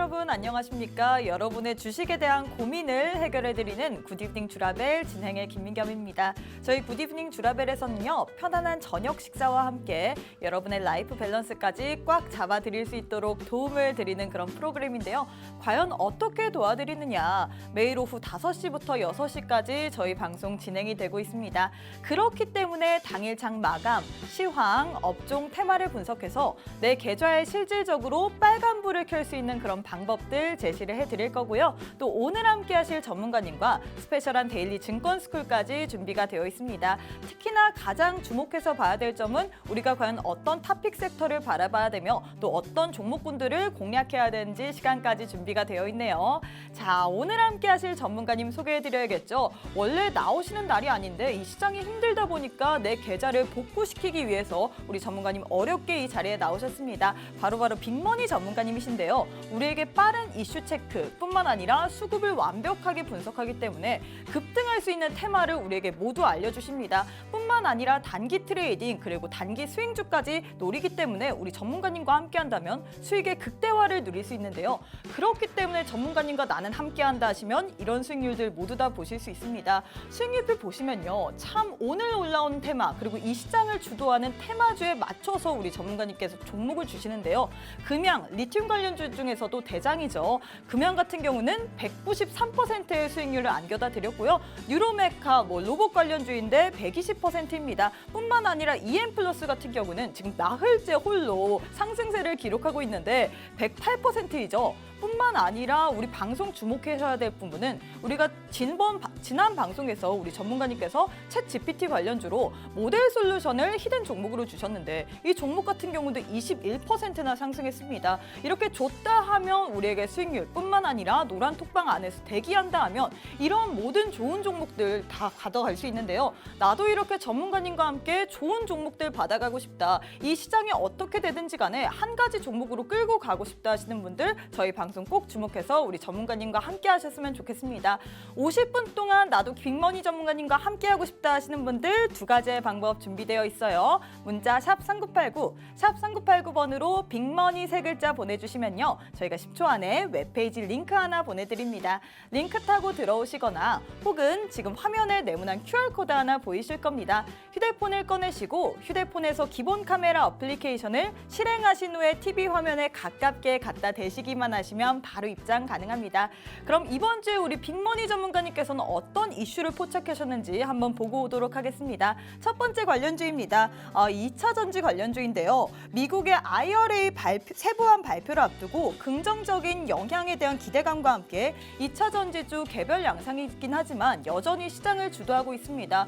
여러분 안녕하십니까? 여러분의 주식에 대한 고민을 해결해드리는 굿이브닝 주라벨 진행의 김민겸입니다. 저희 굿이브닝 주라벨에서는요, 편안한 저녁 식사와 함께 여러분의 라이프 밸런스까지 꽉 잡아드릴 수 있도록 도움을 드리는 그런 프로그램인데요. 과연 어떻게 도와드리느냐? 매일 오후 5시부터 6시까지 저희 방송 진행이 되고 있습니다. 그렇기 때문에 당일장 마감, 시황, 업종 테마를 분석해서 내 계좌에 실질적으로 빨간불을 켤 수 있는 그런 방법들 제시를 해드릴 거고요. 또 오늘 함께 하실 전문가님과 스페셜한 데일리 증권스쿨까지 준비가 되어 있습니다. 특히나 가장 주목해서 봐야 될 점은 우리가 과연 어떤 토픽 섹터를 바라봐야 되며 또 어떤 종목군들을 공략해야 되는지 시간까지 준비가 되어 있네요. 자, 오늘 함께 하실 전문가님 소개해드려야겠죠. 원래 나오시는 날이 아닌데 이 시장이 힘들다 보니까 내 계좌를 복구시키기 위해서 우리 전문가님 어렵게 이 자리에 나오셨습니다. 바로 빅머니 전문가님이신데요. 우리에게 빠른 이슈 체크뿐만 아니라 수급을 완벽하게 분석하기 때문에 급등할 수 있는 테마를 우리에게 모두 알려주십니다. 뿐만 아니라 단기 트레이딩 그리고 단기 스윙주까지 노리기 때문에 우리 전문가님과 함께한다면 수익의 극대화를 누릴 수 있는데요. 그렇기 때문에 전문가님과 나는 함께한다 하시면 이런 수익률들 모두 다 보실 수 있습니다. 수익률표 보시면요. 참 오늘 올라온 테마 그리고 이 시장을 주도하는 테마주에 맞춰서 우리 전문가님께서 종목을 주시는데요. 금양, 리튬 관련주 중에서도 대장이죠. 금양 같은 경우는 193%의 수익률을 안겨다 드렸고요. 뉴로메카, 로봇 관련주인데 120%입니다. 뿐만 아니라 EM플러스 같은 경우는 지금 나흘째 홀로 상승세를 기록하고 있는데 108%이죠. 뿐만 아니라 우리 방송 주목하셔야 될 부분은 우리가 지난 방송에서 우리 전문가님께서 챗 GPT 관련주로 모델 솔루션을 히든 종목으로 주셨는데 이 종목 같은 경우도 21%나 상승했습니다. 이렇게 줬다 하면 우리에게 수익률 뿐만 아니라 노란 톡방 안에서 대기한다 하면 이런 모든 좋은 종목들 다 가져갈 수 있는데요. 나도 이렇게 전문가님과 함께 좋은 종목들 받아가고 싶다. 이 시장이 어떻게 되든지 간에 한 가지 종목으로 끌고 가고 싶다 하시는 분들 저희 방송 꼭 주목해서 우리 전문가님과 함께 하셨으면 좋겠습니다. 50분 동안 나도 빅머니 전문가님과 함께 하고 싶다 하시는 분들 두 가지의 방법 준비되어 있어요. 문자 샵 3989, 샵 3989번으로 빅머니 세 글자 보내주시면요. 저희가 10초 안에 웹페이지 링크 하나 보내드립니다. 링크 타고 들어오시거나 혹은 지금 화면에 네모난 QR코드 하나 보이실 겁니다. 휴대폰을 꺼내시고 휴대폰에서 기본 카메라 어플리케이션을 실행하신 후에 TV 화면에 가깝게 갖다 대시기만 하시면 바로 입장 가능합니다. 그럼 이번 주에 우리 빅머니 전문가님께서는 어떤 이슈를 포착하셨는지 한번 보고 오도록 하겠습니다. 첫 번째 관련주입니다. 2차 전지 관련주인데요. 미국의 IRA 세부안 발표를 앞두고 긍정적인 영향에 대한 기대감과 함께 2차 전지주 개별 양상이긴 하지만 여전히 시장을 주도하고 있습니다.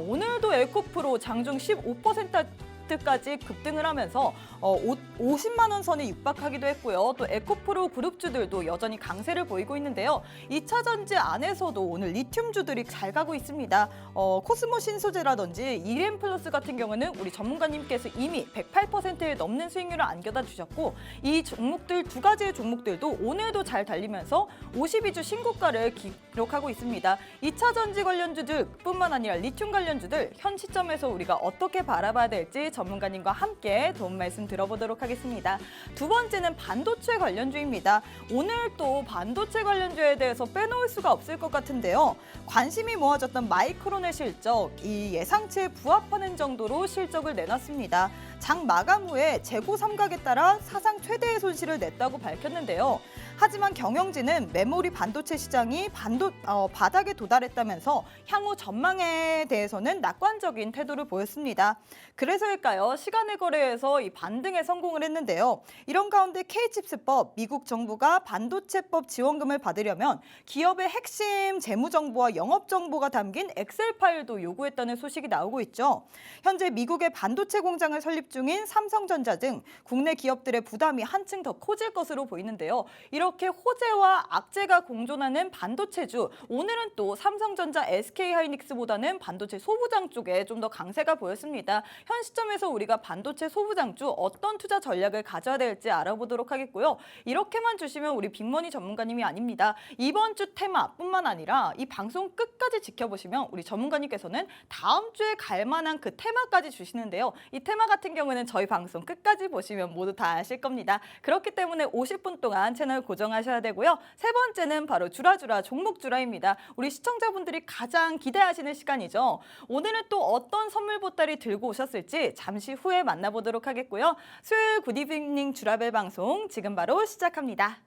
오늘도 에코프로 장중 15%까지 급등을 하면서 50만 원 선에 육박하기도 했고요. 또 에코프로 그룹주들도 여전히 강세를 보이고 있는데요. 2차 전지 안에서도 오늘 리튬주들이 잘 가고 있습니다. 코스모 신소재라든지 EM플러스 같은 경우는 우리 전문가님께서 이미 108%에 넘는 수익률을 안겨다 주셨고 이 종목들 두 가지의 종목들도 오늘도 잘 달리면서 52주 신고가를 기록하고 있습니다. 2차 전지 관련주들 뿐만 아니라 리튬 관련주들 현 시점에서 우리가 어떻게 바라봐야 될지 전문가님과 함께 도움 말씀 들어보도록 하겠습니다. 두 번째는 반도체 관련주입니다. 오늘 또 반도체 관련주에 대해서 빼놓을 수가 없을 것 같은데요. 관심이 모아졌던 마이크론의 실적, 이 예상치에 부합하는 정도로 실적을 내놨습니다. 장 마감 후에 재고 삼각에 따라 사상 최대의 손실을 냈다고 밝혔는데요. 하지만 경영진은 메모리 반도체 시장이 바닥에 도달했다면서 향후 전망에 대해서는 낙관적인 태도를 보였습니다. 그래서일까요? 시간의 거래에서 이 반등에 성공을 했는데요. 이런 가운데 K칩스법, 미국 정부가 반도체법 지원금을 받으려면 기업의 핵심 재무정보와 영업정보가 담긴 엑셀 파일도 요구했다는 소식이 나오고 있죠. 현재 미국의 반도체 공장을 설립 중인 삼성전자 등 국내 기업들의 부담이 한층 더 커질 것으로 보이는데요. 이렇게 호재와 악재가 공존하는 반도체주, 오늘은 또 삼성전자, SK하이닉스보다는 반도체 소부장 쪽에 좀 더 강세가 보였습니다. 현 시점에서 중에서 우리가 반도체 소부장주 어떤 투자 전략을 가져야 될지 알아보도록 하겠고요. 이렇게만 주시면 우리 빅머니 전문가님이 아닙니다. 이번 주 테마뿐만 아니라 이 방송 끝까지 지켜보시면 우리 전문가님께서는 다음 주에 갈 만한 그 테마까지 주시는데요. 이 테마 같은 경우는 저희 방송 끝까지 보시면 모두 다 아실 겁니다. 그렇기 때문에 50분 동안 채널 고정하셔야 되고요. 세 번째는 바로 주라주라 종목주라입니다. 우리 시청자분들이 가장 기대하시는 시간이죠. 오늘은 또 어떤 선물 보따리 들고 오셨을지 잠시 후에 만나보도록 하겠고요. 수요일 굿이브닝 주라벨 방송 지금 바로 시작합니다.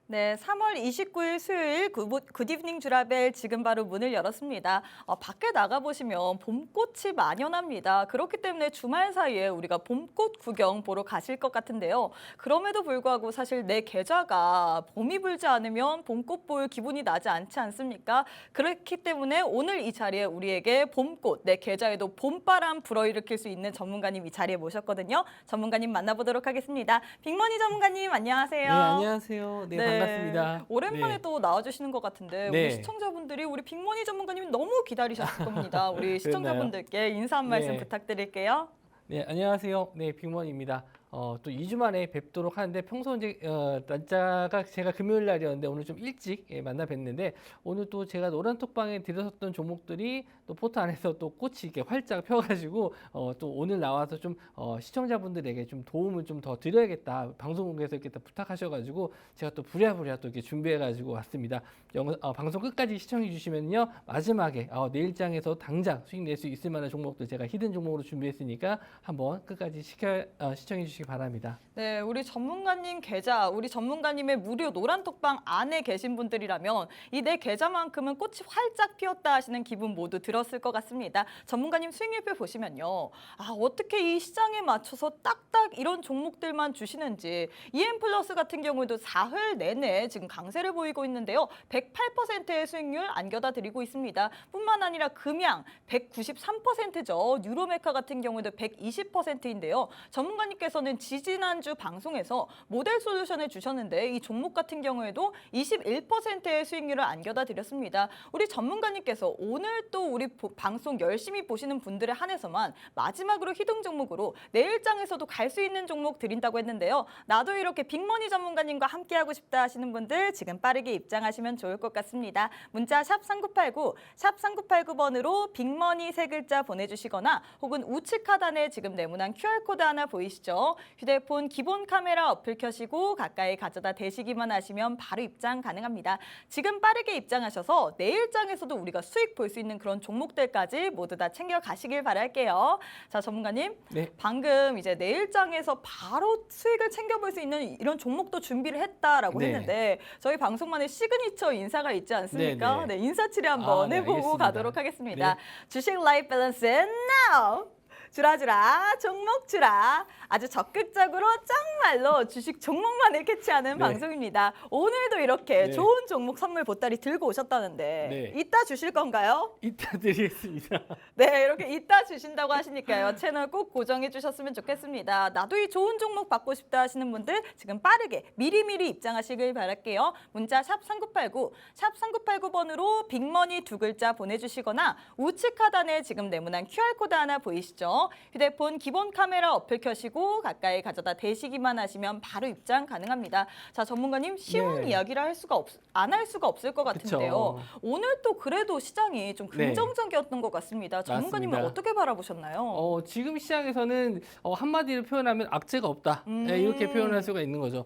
네, 3월 29일 수요일 굿이브닝 주라벨 지금 바로 문을 열었습니다. 밖에 나가보시면 봄꽃이 만연합니다. 그렇기 때문에 주말 사이에 우리가 봄꽃 구경 보러 가실 것 같은데요. 그럼에도 불구하고 사실 내 계좌가 봄이 불지 않으면 봄꽃 볼 기분이 나지 않지 않습니까? 그렇기 때문에 오늘 이 자리에 우리에게 봄꽃, 내 계좌에도 봄바람 불어일으킬 수 있는 전문가님 이 자리에 모셨거든요. 전문가님 만나보도록 하겠습니다. 빅머니 전문가님 안녕하세요. 네, 안녕하세요. 네, 반갑습니다. 오랜만에 네. 또 나와주시는 것 같은데 네. 우리 시청자분들이 우리 빅머니 전문가님 너무 기다리셨을 겁니다. 우리 시청자분들께 인사 한 말씀 네. 부탁드릴게요. 네, 안녕하세요. 네, 빅먼입니다. 또 2주 만에 뵙도록 하는데 평소 이제 날짜가 제가 금요일 날이었는데 오늘 좀 일찍 만나 뵀는데 오늘 또 제가 노란톡방에 들었었던 종목들이 또 포트 안에서 또 꽃이 이렇게 활짝 펴가지고 또 오늘 나와서 좀 시청자분들에게 좀 도움을 좀 더 드려야겠다 방송국에서 이렇게 또 부탁하셔가지고 제가 또 부랴부랴 또 이렇게 준비해가지고 왔습니다. 방송 끝까지 시청해 주시면요 마지막에 내일장에서 당장 수익 낼 수 있을 만한 종목들 제가 히든 종목으로 준비했으니까 한번 끝까지 시청해 주시기 바랍니다. 네, 우리 전문가님 계좌, 우리 전문가님의 무료 노란톡방 안에 계신 분들이라면 이 내 계좌만큼은 꽃이 활짝 피었다 하시는 기분 모두 들었을 것 같습니다. 전문가님 수익률표 보시면요. 어떻게 이 시장에 맞춰서 딱딱 이런 종목들만 주시는지 EM플러스 같은 경우에도 사흘 내내 지금 강세를 보이고 있는데요. 108%의 수익률 안겨다 드리고 있습니다. 뿐만 아니라 금양 193%죠. 뉴로메카 같은 경우에도 120%인데요. 전문가님께서는 지지난주 방송에서 모델 솔루션을 주셨는데 이 종목 같은 경우에도 21%의 수익률을 안겨다 드렸습니다. 우리 전문가님께서 오늘 또 우리 방송 열심히 보시는 분들에 한해서만 마지막으로 히든 종목으로 내일장에서도 갈 수 있는 종목 드린다고 했는데요. 나도 이렇게 빅머니 전문가님과 함께하고 싶다 하시는 분들 지금 빠르게 입장하시면 좋을 것 같습니다. 문자 샵 3989, 샵 3989번으로 빅머니 세 글자 보내주시거나 혹은 우측 하단에 지금 네모난 QR코드 하나 보이시죠? 휴대폰 기본 카메라 어플 켜시고 가까이 가져다 대시기만 하시면 바로 입장 가능합니다. 지금 빠르게 입장하셔서 내일장에서도 우리가 수익 볼 수 있는 그런 종목들까지 모두 다 챙겨 가시길 바랄게요. 자, 전문가님. 네. 방금 이제 내일장에서 바로 수익을 챙겨볼 수 있는 이런 종목도 준비를 했다라고 네. 했는데 저희 방송만의 시그니처 인사가 있지 않습니까? 네. 네, 인사치레 한번 네, 해보고 알겠습니다. 가도록 하겠습니다. 네. 주식 라이프 밸런스 now! 주라주라 종목 주라 아주 적극적으로 정말로 주식 종목만을 캐치하는 네. 방송입니다. 오늘도 이렇게 네. 좋은 종목 선물 보따리 들고 오셨다는데 네. 이따 주실 건가요? 이따 드리겠습니다. 네, 이렇게 이따 주신다고 하시니까요. 채널 꼭 고정해 주셨으면 좋겠습니다. 나도 이 좋은 종목 받고 싶다 하시는 분들 지금 빠르게 미리미리 입장하시길 바랄게요. 문자 샵 3989, 샵 3989번으로 빅머니 두 글자 보내주시거나 우측 하단에 지금 네모난 QR코드 하나 보이시죠? 있거든요. 휴대폰 기본 카메라 어플 켜시고 가까이 가져다 대시기만 하시면 바로 입장 가능합니다. 자, 전문가님 쉬운 네. 이야기를 안 할 수가 없을 것 같은데요. 그쵸. 오늘 또 그래도 시장이 좀 네. 긍정적이었던 것 같습니다. 전문가님은 맞습니다. 어떻게 바라보셨나요? 지금 시장에서는 한마디로 표현하면 악재가 없다. 이렇게 표현할 수가 있는 거죠.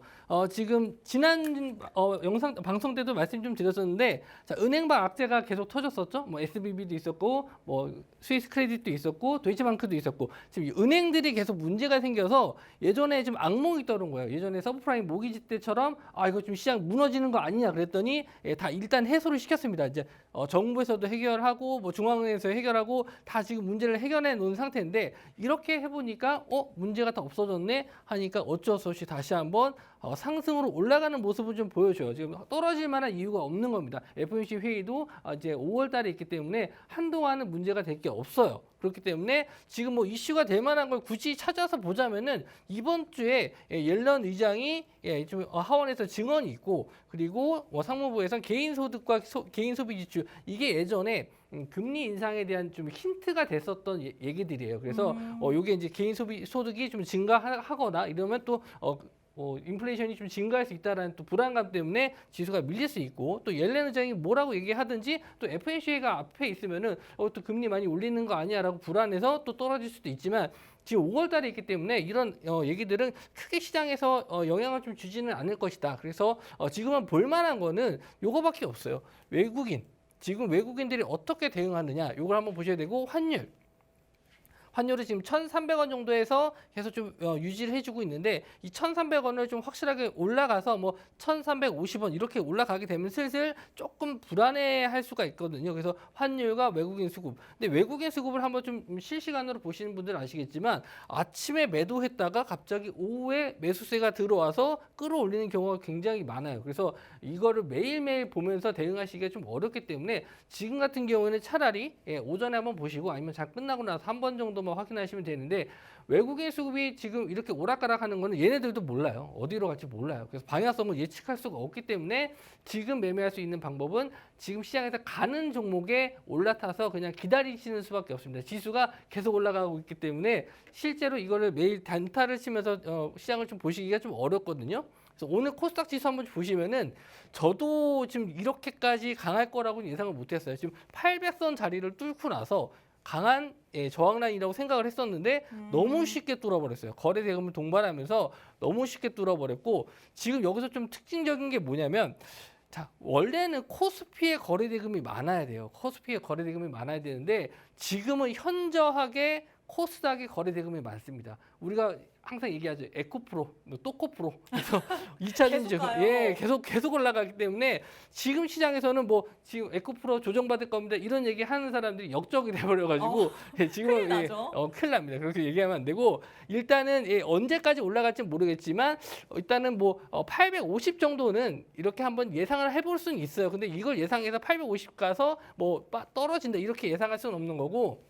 지금 지난 영상 방송 때도 말씀 좀 드렸었는데, 자, 은행발 악재가 계속 터졌었죠. 뭐 SBB도 있었고, 뭐 스위스 크레딧도 있었고, 도이치방크도 있었고, 지금 은행들이 계속 문제가 생겨서 예전에 좀 악몽이 떠오른 거예요. 예전에 서브프라임 모기지 때처럼 이거 좀 시장 무너지는 거 아니냐 그랬더니 다 일단 해소를 시켰습니다. 이제 정부에서도 해결하고 뭐 중앙은행에서 해결하고 다 지금 문제를 해결해 놓은 상태인데, 이렇게 해보니까 문제가 다 없어졌네 하니까 어쩔 수 없이 다시 한번 상승으로 올라가는 모습을 좀 보여줘요. 지금 떨어질 만한 이유가 없는 겁니다. FOMC 회의도 이제 5월 달에 있기 때문에 한동안은 문제가 될 게 없어요. 그렇기 때문에 지금 뭐 이슈가 될 만한 걸 굳이 찾아서 보자면은 이번 주에 옐런 의장이 좀 하원에서 증언이 있고, 그리고 상무부에서 개인 소득과 개인 소비 지출, 이게 예전에 금리 인상에 대한 좀 힌트가 됐었던 얘기들이에요. 그래서 요게 이제 개인 소득이 좀 증가하거나 이러면 또 인플레이션이 좀 증가할 수 있다라는 또 불안감 때문에 지수가 밀릴 수 있고, 또 옐렌 의장이 뭐라고 얘기하든지 또 FOMC가 앞에 있으면은 또 금리 많이 올리는 거 아니야라고 불안해서 또 떨어질 수도 있지만, 지금 5월 달에 있기 때문에 이런 얘기들은 크게 시장에서 영향을 좀 주지는 않을 것이다. 그래서 지금은 볼만한 거는 요거밖에 없어요. 지금 외국인들이 어떻게 대응하느냐, 요걸 한번 보셔야 되고, 환율이 지금 1,300원 정도에서 계속 좀 유지를 해주고 있는데, 이 1,300원을 좀 확실하게 올라가서 뭐 1,350원 이렇게 올라가게 되면 슬슬 조금 불안해할 수가 있거든요. 그래서 환율과 외국인 수급. 근데 외국인 수급을 한번 좀 실시간으로 보시는 분들은 아시겠지만, 아침에 매도했다가 갑자기 오후에 매수세가 들어와서 끌어올리는 경우가 굉장히 많아요. 그래서 이거를 매일매일 보면서 대응하시기가 좀 어렵기 때문에 지금 같은 경우에는 차라리 오전에 한번 보시고 아니면 잘 끝나고 나서 한 번 정도만 확인하시면 되는데, 외국인 수급이 지금 이렇게 오락가락하는 거는 얘네들도 몰라요. 어디로 갈지 몰라요. 그래서 방향성을 예측할 수가 없기 때문에 지금 매매할 수 있는 방법은 지금 시장에서 가는 종목에 올라타서 그냥 기다리시는 수밖에 없습니다. 지수가 계속 올라가고 있기 때문에 실제로 이거를 매일 단타를 치면서 시장을 좀 보시기가 좀 어렵거든요. 그래서 오늘 코스닥 지수 한번 보시면은 저도 지금 이렇게까지 강할 거라고 예상을 못했어요. 지금 800선 자리를 뚫고 나서 강한 저항 라인이라고 생각을 했었는데 너무 쉽게 뚫어버렸어요. 거래 대금을 동반하면서 너무 쉽게 뚫어버렸고, 지금 여기서 좀 특징적인 게 뭐냐면, 자, 원래는 코스피의 거래 대금이 많아야 돼요. 코스피의 거래 대금이 많아야 되는데 지금은 현저하게 코스닥의 거래 대금이 많습니다. 우리가 항상 얘기하죠. 에코프로, 또코프로. 그래서 2차 전지 계속 올라가기 때문에 지금 시장에서는 뭐 지금 에코프로 조정받을 겁니다. 이런 얘기 하는 사람들이 역적이 돼버려가지고 지금은 큰일 납니다. 그렇게 얘기하면 안 되고, 일단은 언제까지 올라갈지 모르겠지만 일단은 뭐 850 정도는 이렇게 한번 예상을 해볼 수는 있어요. 근데 이걸 예상해서 850 가서 뭐 떨어진다 이렇게 예상할 수는 없는 거고,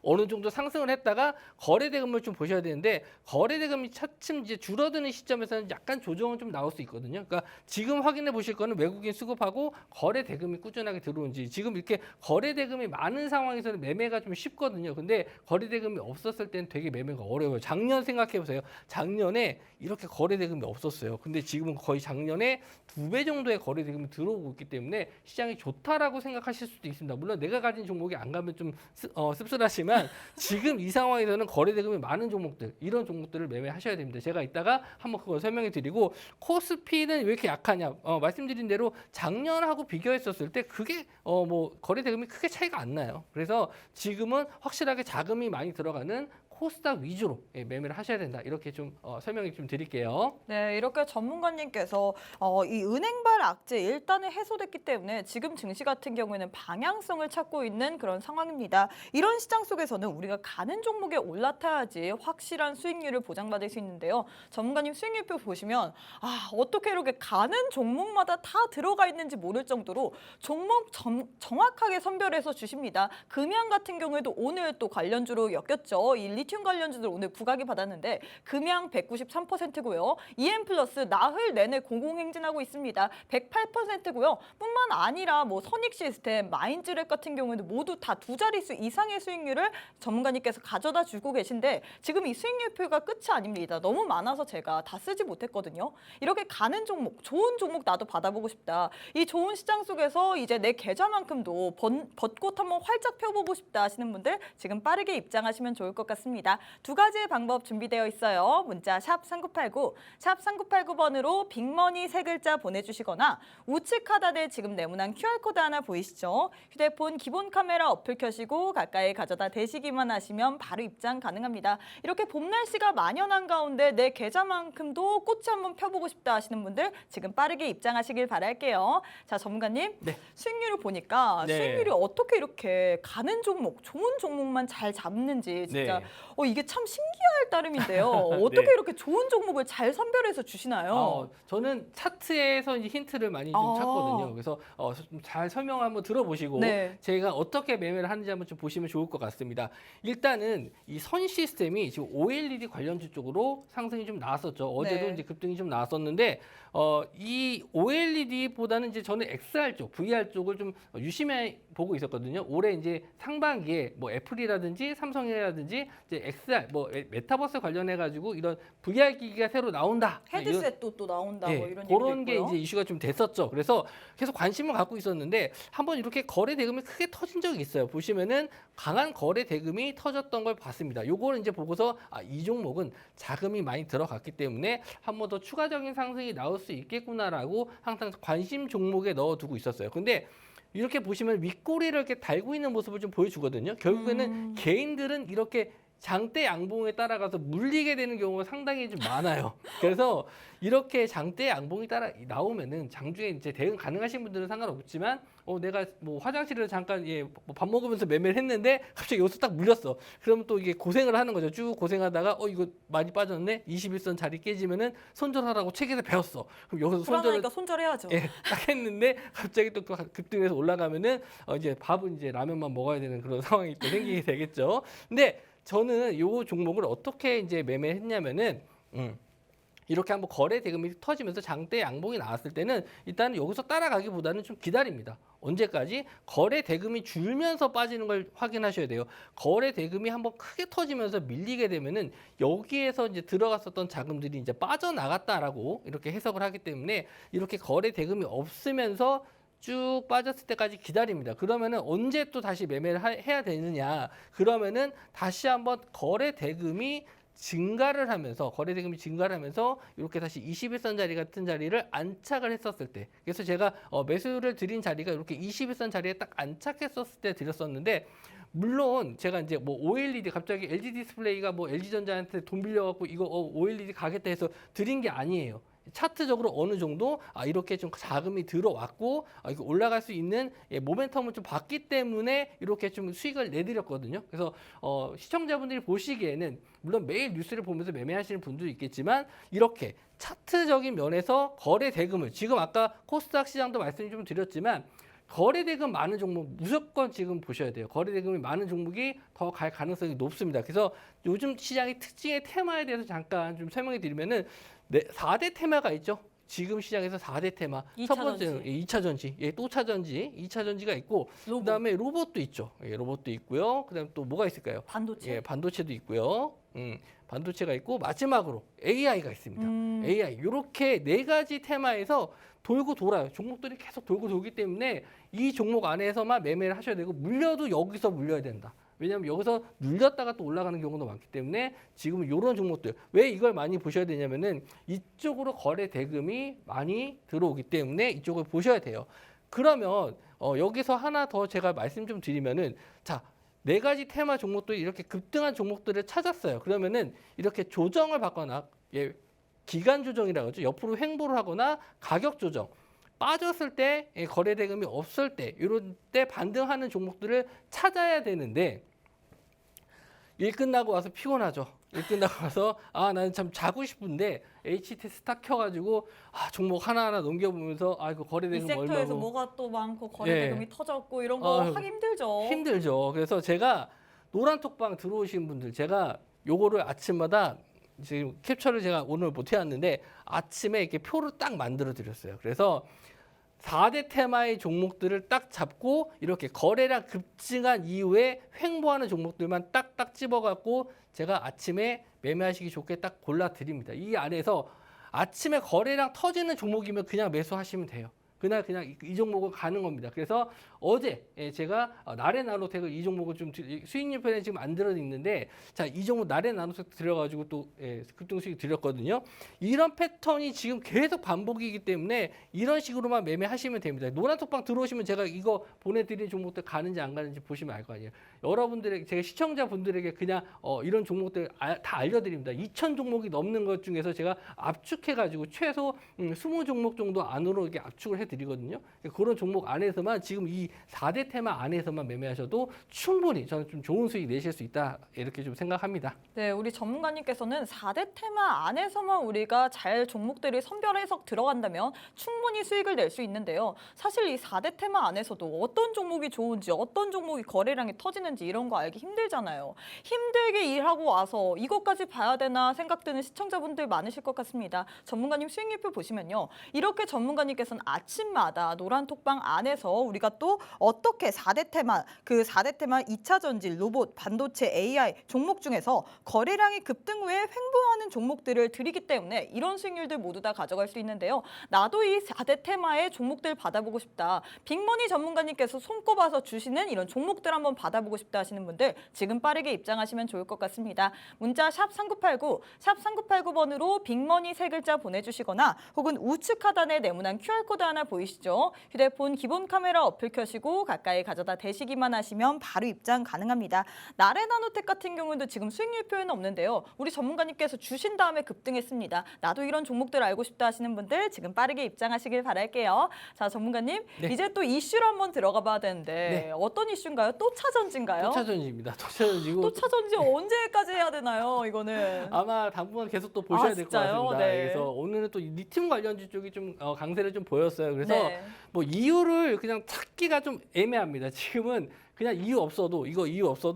어느 정도 상승을 했다가 거래 대금을 좀 보셔야 되는데, 거래 대금이 차츰 이제 줄어드는 시점에서는 약간 조정은 좀 나올 수 있거든요. 그러니까 지금 확인해 보실 거는 외국인 수급하고 거래 대금이 꾸준하게 들어온지. 지금 이렇게 거래 대금이 많은 상황에서는 매매가 좀 쉽거든요. 근데 거래 대금이 없었을 때는 되게 매매가 어려워요. 작년 생각해 보세요. 작년에 이렇게 거래 대금이 없었어요. 근데 지금은 거의 작년에 2배 정도의 거래 대금이 들어오고 있기 때문에 시장이 좋다라고 생각하실 수도 있습니다. 물론 내가 가진 종목이 안 가면 좀 씁쓸하지만 지금 이 상황에서는 거래 대금이 많은 종목들, 이런 종목들을 매매하셔야 됩니다. 제가 이따가 한번 그걸 설명해 드리고, 코스피는 왜 이렇게 약하냐, 말씀드린 대로 작년하고 비교했었을 때 그게 뭐 거래 대금이 크게 차이가 안 나요. 그래서 지금은 확실하게 자금이 많이 들어가는 코스닥 위주로 매매를 하셔야 된다. 이렇게 좀 설명을 좀 드릴게요. 네, 이렇게 전문가님께서 이 은행발 악재 일단은 해소됐기 때문에 지금 증시 같은 경우에는 방향성을 찾고 있는 그런 상황입니다. 이런 시장 속에서는 우리가 가는 종목에 올라타야지 확실한 수익률을 보장받을 수 있는데요. 전문가님 수익률표 보시면 어떻게 이렇게 가는 종목마다 다 들어가 있는지 모를 정도로 종목 정확하게 선별해서 주십니다. 금양 같은 경우에도 오늘 또 관련주로 엮였죠. 이 리튬 관련주들 오늘 부각이 받았는데 금양 193%고요. EM 플러스 나흘 내내 공공행진하고 있습니다. 108%고요. 뿐만 아니라 뭐 선익 시스템, 마인즈랩 같은 경우에도 모두 다 두 자릿수 이상의 수익률을 전문가님께서 가져다 주고 계신데 지금 이 수익률표가 끝이 아닙니다. 너무 많아서 제가 다 쓰지 못했거든요. 이렇게 가는 종목, 좋은 종목 나도 받아보고 싶다. 이 좋은 시장 속에서 이제 내 계좌만큼도 벚꽃 한번 활짝 펴보고 싶다 하시는 분들 지금 빠르게 입장하시면 좋을 것 같습니다. 두 가지의 방법 준비되어 있어요. 문자 샵 3989, 샵 3989번으로 빅머니 세 글자 보내주시거나 우측 하단에 지금 네모난 QR코드 하나 보이시죠? 휴대폰 기본 카메라 어플 켜시고 가까이 가져다 대시기만 하시면 바로 입장 가능합니다. 이렇게 봄 날씨가 만연한 가운데 내 계좌만큼도 꽃이 한번 펴보고 싶다 하시는 분들 지금 빠르게 입장하시길 바랄게요. 자, 전문가님, 네. 수익률을 보니까 네. 수익률이 어떻게 이렇게 가는 종목, 좋은 종목만 잘 잡는지 진짜 네. 이게 참 신기할 따름인데요. 어떻게 네. 이렇게 좋은 종목을 잘 선별해서 주시나요? 저는 차트에서 이제 힌트를 많이 좀 찾거든요. 그래서 잘 설명 한번 들어보시고 네. 제가 어떻게 매매를 하는지 한번 좀 보시면 좋을 것 같습니다. 일단은 이 선 시스템이 지금 OLED 관련주 쪽으로 상승이 좀 나왔었죠. 어제도 네. 이제 급등이 좀 나왔었는데 이 OLED보다는 이제 저는 XR 쪽, VR 쪽을 좀 유심히 보고 있었거든요. 올해 이제 상반기에 뭐 애플이라든지 삼성이라든지 이제 XR 뭐 메타버스 관련해 가지고 이런 VR 기기가 새로 나온다. 헤드셋도 또 나온다 뭐 이런 얘기도 그런 게 있고요. 이제 이슈가 좀 됐었죠. 그래서 계속 관심을 갖고 있었는데 한번 이렇게 거래 대금이 크게 터진 적이 있어요. 보시면은 강한 거래 대금이 터졌던 걸 봤습니다. 요거를 이제 보고서 이 종목은 자금이 많이 들어갔기 때문에 한 번 더 추가적인 상승이 나올 수 있겠구나라고 항상 관심 종목에 넣어두고 있었어요. 근데 이렇게 보시면 윗꼬리를 이렇게 달고 있는 모습을 좀 보여주거든요. 결국에는 개인들은 이렇게 장대 양봉에 따라가서 물리게 되는 경우가 상당히 좀 많아요. 그래서 이렇게 장대 양봉이 따라 나오면은 장중에 이제 대응 가능하신 분들은 상관없지만 내가 뭐 화장실을 잠깐 밥 먹으면서 매매를 했는데 갑자기 여기서 딱 물렸어. 그러면 또 이게 고생을 하는 거죠. 쭉 고생하다가 이거 많이 빠졌네. 21선 자리 깨지면은 손절하라고 책에서 배웠어. 그럼 여기서 불안하니까 손절해야죠. 딱 했는데 갑자기 또 급등해서 올라가면은 이제 밥은 이제 라면만 먹어야 되는 그런 상황이 또 생기게 되겠죠. 근데 저는 요 종목을 어떻게 이제 매매했냐면은 이렇게 한번 거래 대금이 터지면서 장대 양봉이 나왔을 때는 일단 여기서 따라가기보다는 좀 기다립니다. 언제까지? 거래 대금이 줄면서 빠지는 걸 확인하셔야 돼요. 거래 대금이 한번 크게 터지면서 밀리게 되면은 여기에서 이제 들어갔었던 자금들이 이제 빠져나갔다라고 이렇게 해석을 하기 때문에 이렇게 거래 대금이 없으면서 쭉 빠졌을 때까지 기다립니다. 그러면은 언제 또 다시 매매를 해야 되느냐? 그러면은 다시 한번 거래 대금이 증가를 하면서 이렇게 다시 21선 자리 같은 자리를 안착을 했었을 때, 그래서 제가 매수를 드린 자리가 이렇게 21선 자리에 딱 안착했었을 때 드렸었는데, 물론 제가 이제 뭐 OLED 갑자기 LG 디스플레이가 뭐 LG전자한테 돈 빌려갖고 이거 OLED 가겠다 해서 드린 게 아니에요. 차트적으로 어느 정도 이렇게 좀 자금이 들어왔고 이거 올라갈 수 있는 모멘텀을 좀 봤기 때문에 이렇게 좀 수익을 내드렸거든요. 그래서 시청자분들이 보시기에는 물론 매일 뉴스를 보면서 매매하시는 분도 있겠지만 이렇게 차트적인 면에서 거래 대금을 지금 아까 코스닥 시장도 말씀 좀 드렸지만 거래 대금 많은 종목 무조건 지금 보셔야 돼요. 거래 대금이 많은 종목이 더 갈 가능성이 높습니다. 그래서 요즘 시장의 특징의 테마에 대해서 잠깐 좀 설명해 드리면은 4대 테마가 있죠. 지금 시장에서 4대 테마. 2차 첫 번째는 전지. 2차 전지, 또 차전지, 2차 전지가 있고 그다음에 로봇도 있죠. 로봇도 있고요. 그다음에 또 뭐가 있을까요? 반도체. 반도체도 있고요. 반도체가 있고 마지막으로 AI가 있습니다. AI 이렇게 네 가지 테마에서 돌고 돌아요. 종목들이 계속 돌고 돌기 때문에 이 종목 안에서만 매매를 하셔야 되고 물려도 여기서 물려야 된다. 왜냐하면 여기서 눌렸다가 또 올라가는 경우도 많기 때문에 지금은 이런 종목들 왜 이걸 많이 보셔야 되냐면은 이쪽으로 거래 대금이 많이 들어오기 때문에 이쪽을 보셔야 돼요. 그러면 여기서 하나 더 제가 말씀 좀 드리면은 네 가지 테마 종목들이 이렇게 급등한 종목들을 찾았어요. 그러면은 이렇게 조정을 받거나 기간 조정이라고 하죠. 옆으로 횡보를 하거나 가격 조정. 빠졌을 때 거래 대금이 없을 때 이런 때 반등하는 종목들을 찾아야 되는데 일 끝나고 와서 피곤하죠. 일 끝나고 와서 나는 참 자고 싶은데 HTS 딱 켜가지고 종목 하나하나 넘겨보면서 이거 거래 이 대금 섹터에서 얼마고 뭐가 또 많고 거래 대금이 터졌고 이런 거 하기 힘들죠. 힘들죠. 그래서 제가 노란톡방 들어오신 분들 제가 요거를 아침마다 지금 캡처를 제가 오늘 못 해왔는데 아침에 이렇게 표를 딱 만들어 드렸어요. 그래서 4대 테마의 종목들을 딱 잡고 이렇게 거래량 급증한 이후에 횡보하는 종목들만 딱딱 집어갖고 제가 아침에 매매하시기 좋게 딱 골라 드립니다. 이 안에서 아침에 거래량 터지는 종목이면 그냥 매수하시면 돼요. 그날 그냥 이 종목을 가는 겁니다. 그래서 어제 제가 나래 나노텍을 이 종목을 좀 수익률 편에 지금 안 들어 있는데 자, 이 종목 나래 나노텍 들여가지고 또 급등 수익 드렸거든요. 이런 패턴이 지금 계속 반복이기 때문에 이런 식으로만 매매하시면 됩니다. 노란톡방 들어오시면 제가 이거 보내드린 종목들 가는지 안 가는지 보시면 알 거 아니에요. 여러분들에게 제가 시청자분들에게 그냥 이런 종목들 다 알려드립니다. 2,000 종목이 넘는 것 중에서 제가 압축해가지고 최소 20종목 정도 안으로 이렇게 압축을 해드리거든요. 그런 종목 안에서만 지금 이 4대 테마 안에서만 매매하셔도 충분히 저는 좀 좋은 수익 내실 수 있다 이렇게 좀 생각합니다. 네, 우리 전문가님께서는 4대 테마 안에서만 우리가 잘 종목들을 선별해서 들어간다면 충분히 수익을 낼 수 있는데요. 사실 이 4대 테마 안에서도 어떤 종목이 좋은지 어떤 종목이 거래량이 터지는지 이런 거 알기 힘들잖아요. 힘들게 일하고 와서 이것까지 봐야 되나 생각드는 시청자분들 많으실 것 같습니다. 전문가님 수익률표 보시면요. 이렇게 전문가님께서는 아침마다 노란톡방 안에서 우리가 또 어떻게 4대 테마, 그 4대 테마 2차 전지, 로봇, 반도체, AI 종목 중에서 거래량이 급등 후에 횡보하는 종목들을 드리기 때문에 이런 수익률들 모두 다 가져갈 수 있는데요. 나도 이 4대 테마의 종목들 받아보고 싶다. 빅머니 전문가님께서 손꼽아서 주시는 이런 종목들 한번 받아보고 싶다 하시는 분들 지금 빠르게 입장하시면 좋을 것 같습니다. 문자 샵 3989, 샵 3989번으로 빅머니 세 글자 보내주시거나 혹은 우측 하단에 네모난 QR코드 하나 보이시죠? 휴대폰 기본 카메라 어플 켜시고 가까이 가져다 대시기만 하시면 바로 입장 가능합니다. 나래나노텍 같은 경우도 지금 수익률 표현은 없는데요. 우리 전문가님께서 주신 다음에 급등했습니다. 나도 이런 종목들 알고 싶다 하시는 분들 지금 빠르게 입장하시길 바랄게요. 자, 전문가님 네. 이제 또 이슈로 한번 들어가 봐야 되는데 네. 어떤 이슈인가요? 또 차전지인가요? 또 차전지입니다. 또 차전지고 또 차전지 언제까지 해야 되나요? 이거는. 아마 당분간 계속 또 보셔야 될 것 진짜요? 같습니다. 네. 그래서 오늘은 또 리튬 관련주 쪽이 좀 강세를 좀 보였어요. 그래서 네. 뭐 이유를 그냥 찾기가 좀 애매합니다. 지금은 그냥 이유 없어도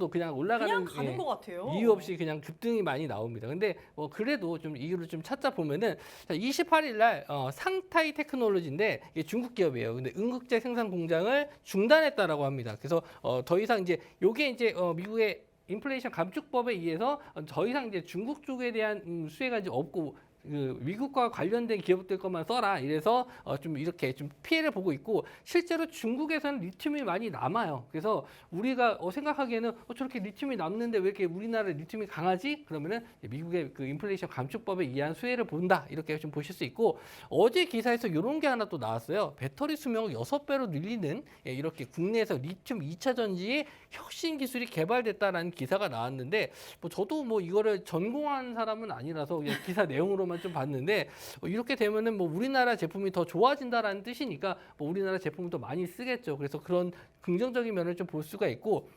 그냥 올라가는 그냥 가는 것 같아요. 이유 없이 그냥 급등이 많이 나옵니다. 근데 뭐 그래도 좀 이유를 좀 찾다 보면은 28일 날 상타이 테크놀로지인데 이게 중국 기업이에요. 근데 응급제 생산 공장을 중단했다라고 합니다. 그래서 더 이상 이제 요게 이제 미국의 인플레이션 감축법에 의해서 더 이상 이제 중국 쪽에 대한 수혜가 이제 없고 그 미국과 관련된 기업들 것만 써라. 이래서 좀 이렇게 좀 피해를 보고 있고 실제로 중국에서는 리튬이 많이 남아요. 그래서 우리가 생각하기에는 저렇게 리튬이 남는데 왜 이렇게 우리나라 리튬이 강하지? 그러면은 미국의 그 인플레이션 감축법에 의한 수혜를 본다. 이렇게 좀 보실 수 있고 어제 기사에서 이런 게 하나 또 나왔어요. 배터리 수명을 6배로 늘리는 이렇게 국내에서 리튬 2차 전지의 혁신 기술이 개발됐다라는 기사가 나왔는데 뭐 저도 뭐 이거를 전공한 사람은 아니라서 그냥 기사 내용으로만 좀 봤는데 이렇게 되면은 뭐 우리나라 제품이 더 좋아진다라는 뜻이니까 뭐 우리나라 제품을 더 많이 쓰겠죠. 그래서 그런 긍정적인 면을 좀 볼 수가 있고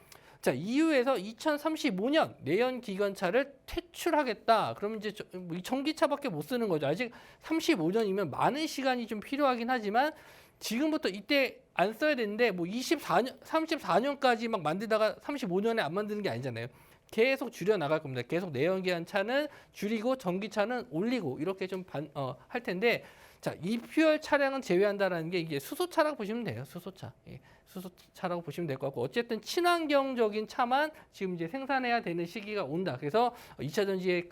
자, EU에서 2035년 내연 기관차를 퇴출하겠다. 그러면 이제 이 전기차밖에 못 쓰는 거죠. 아직 35년이면 많은 시간이 좀 필요하긴 하지만 지금부터 이때 안 써야 되는데 뭐 34년까지 막 만들다가 35년에 안 만드는 게 아니잖아요. 계속 줄여 나갈 겁니다. 계속 내연기관 차는 줄이고 전기차는 올리고 이렇게 좀 할 텐데 자, 이퓨얼 차량은 제외한다라는 게 이게 수소차라고 보시면 돼요. 수소차. 수소차라고 보시면 될 것 같고 어쨌든 친환경적인 차만 지금 이제 생산해야 되는 시기가 온다. 그래서 2차 전지의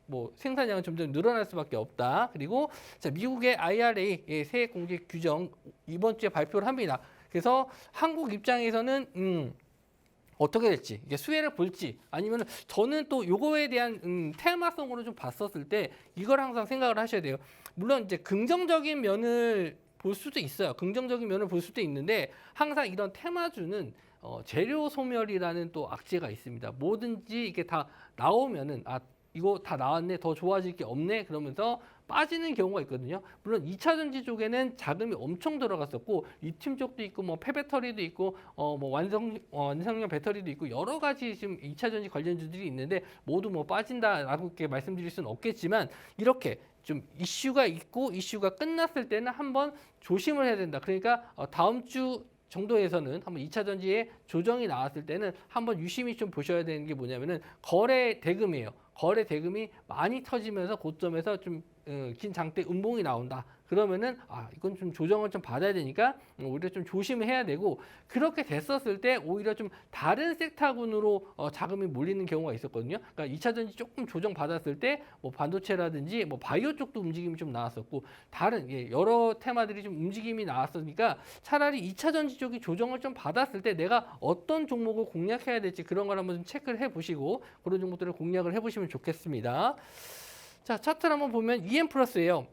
뭐 생산량은 점점 늘어날 수밖에 없다. 그리고 자, 미국의 IRA 세액 공제 규정 이번 주에 발표를 합니다. 그래서 한국 입장에서는 어떻게 될지 이게 수혜를 볼지 아니면 저는 또 요거에 대한 테마성으로 좀 봤었을 때 이걸 항상 생각을 하셔야 돼요. 물론 이제 긍정적인 면을 볼 수도 있어요. 긍정적인 면을 볼 수도 있는데 항상 이런 테마주는 재료 소멸이라는 또 악재가 있습니다. 뭐든지 이게 다 나오면은 이거 다 나왔네, 더 좋아질 게 없네 그러면서 빠지는 경우가 있거든요. 물론 2차 전지 쪽에는 자금이 엄청 들어갔었고 리튬 쪽도 있고 뭐 폐배터리도 있고 뭐 완성형 배터리도 있고 여러 가지 지금 2차 전지 관련주들이 있는데 모두 뭐 빠진다라고 이렇게 말씀드릴 수는 없겠지만 이렇게 좀 이슈가 있고 이슈가 끝났을 때는 한번 조심을 해야 된다. 그러니까 다음 주 정도에서는 한번 2차 전지에 조정이 나왔을 때는 한번 유심히 좀 보셔야 되는 게 뭐냐면은 거래 대금이에요. 거래 대금이 많이 터지면서 고점에서 좀 긴 장대 음봉이 나온다. 그러면은 이건 좀 조정을 좀 받아야 되니까 오히려 좀 조심해야 되고, 그렇게 됐었을 때 오히려 좀 다른 섹터군으로 자금이 몰리는 경우가 있었거든요. 그러니까 2차 전지 조금 조정 받았을 때 뭐 반도체라든지 뭐 바이오 쪽도 움직임이 좀 나왔었고, 다른 여러 테마들이 좀 움직임이 나왔으니까 차라리 2차 전지 쪽이 조정을 좀 받았을 때 내가 어떤 종목을 공략해야 될지 그런 걸 한번 좀 체크를 해보시고 그런 종목들을 공략을 해보시면 좋겠습니다. 자, 차트를 한번 보면 EM 플러스예요.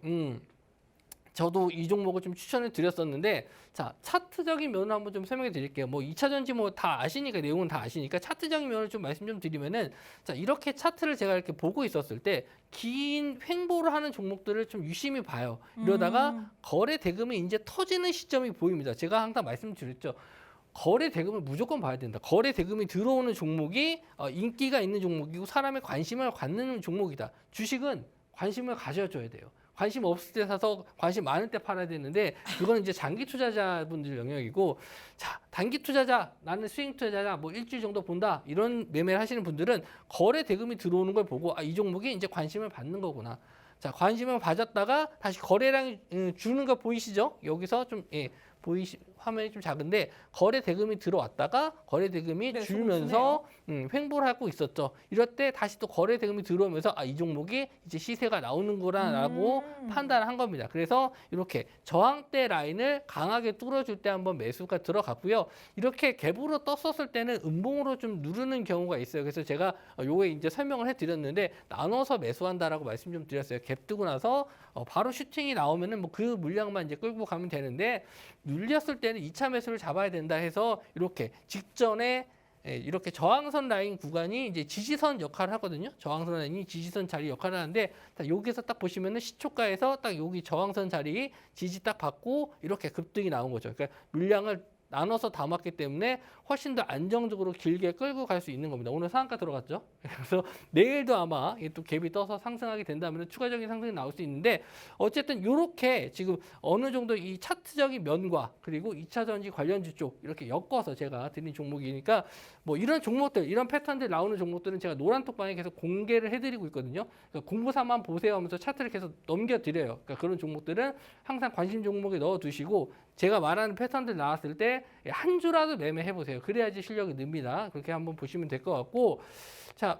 저도 이 종목을 좀 추천을 드렸었는데, 자, 차트적인 면을 한번 좀 설명해 드릴게요. 뭐 2차 전지 뭐 다 아시니까, 내용은 다 아시니까 차트적인 면을 좀 말씀 좀 드리면은, 자, 이렇게 차트를 제가 이렇게 보고 있었을 때 긴 횡보를 하는 종목들을 좀 유심히 봐요. 이러다가 거래 대금이 이제 터지는 시점이 보입니다. 제가 항상 말씀드렸죠. 거래 대금을 무조건 봐야 된다. 거래 대금이 들어오는 종목이 인기가 있는 종목이고 사람의 관심을 갖는 종목이다. 주식은 관심을 가져줘야 돼요. 관심 없을 때 사서 관심 많을 때 팔아야 되는데, 그거는 이제 장기 투자자분들 영역이고, 자, 단기 투자자, 나는 스윙 투자자 뭐 일주일 정도 본다, 이런 매매를 하시는 분들은 거래 대금이 들어오는 걸 보고 이 종목이 이제 관심을 받는 거구나. 자, 관심을 받았다가 다시 거래량 주는 거 보이시죠? 여기서 좀 화면이 좀 작은데 거래 대금이 들어왔다가 거래 대금이 줄면서 횡보를 하고 있었죠. 이럴 때 다시 또 거래 대금이 들어오면서 이 종목이 이제 시세가 나오는구나라고 판단을 한 겁니다. 그래서 이렇게 저항대 라인을 강하게 뚫어줄 때 한번 매수가 들어갔고요. 이렇게 갭으로 떴었을 때는 음봉으로 좀 누르는 경우가 있어요. 그래서 제가 요게 이제 설명을 해드렸는데 나눠서 매수한다라고 말씀 좀 드렸어요. 갭 뜨고 나서 바로 슈팅이 나오면은 뭐 그 물량만 이제 끌고 가면 되는데, 눌렸을 때는 2차 매수를 잡아야 된다 해서 이렇게 직전에 이렇게 저항선 라인 구간이 이제 지지선 역할을 하거든요. 저항선 라인이 지지선 자리 역할을 하는데, 여기서 딱 보시면은 시초가에서 딱 여기 저항선 자리 지지 딱 받고 이렇게 급등이 나온 거죠. 그러니까 물량을 나눠서 담았기 때문에 훨씬 더 안정적으로 길게 끌고 갈 수 있는 겁니다. 오늘 상한가 들어갔죠. 그래서 내일도 아마 또 갭이 떠서 상승하게 된다면 추가적인 상승이 나올 수 있는데, 어쨌든 이렇게 지금 어느 정도 이 차트적인 면과 그리고 2차 전지 관련주 쪽 이렇게 엮어서 제가 드린 종목이니까, 뭐 이런 종목들, 이런 패턴들 나오는 종목들은 제가 노란톡방에 계속 공개를 해드리고 있거든요. 그러니까 공부 삼아 보세요 하면서 차트를 계속 넘겨드려요. 그러니까 그런 종목들은 항상 관심 종목에 넣어두시고, 제가 말하는 패턴들 나왔을 때 한 주라도 매매해 보세요. 그래야지 실력이 늡니다. 그렇게 한번 보시면 될 것 같고, 자,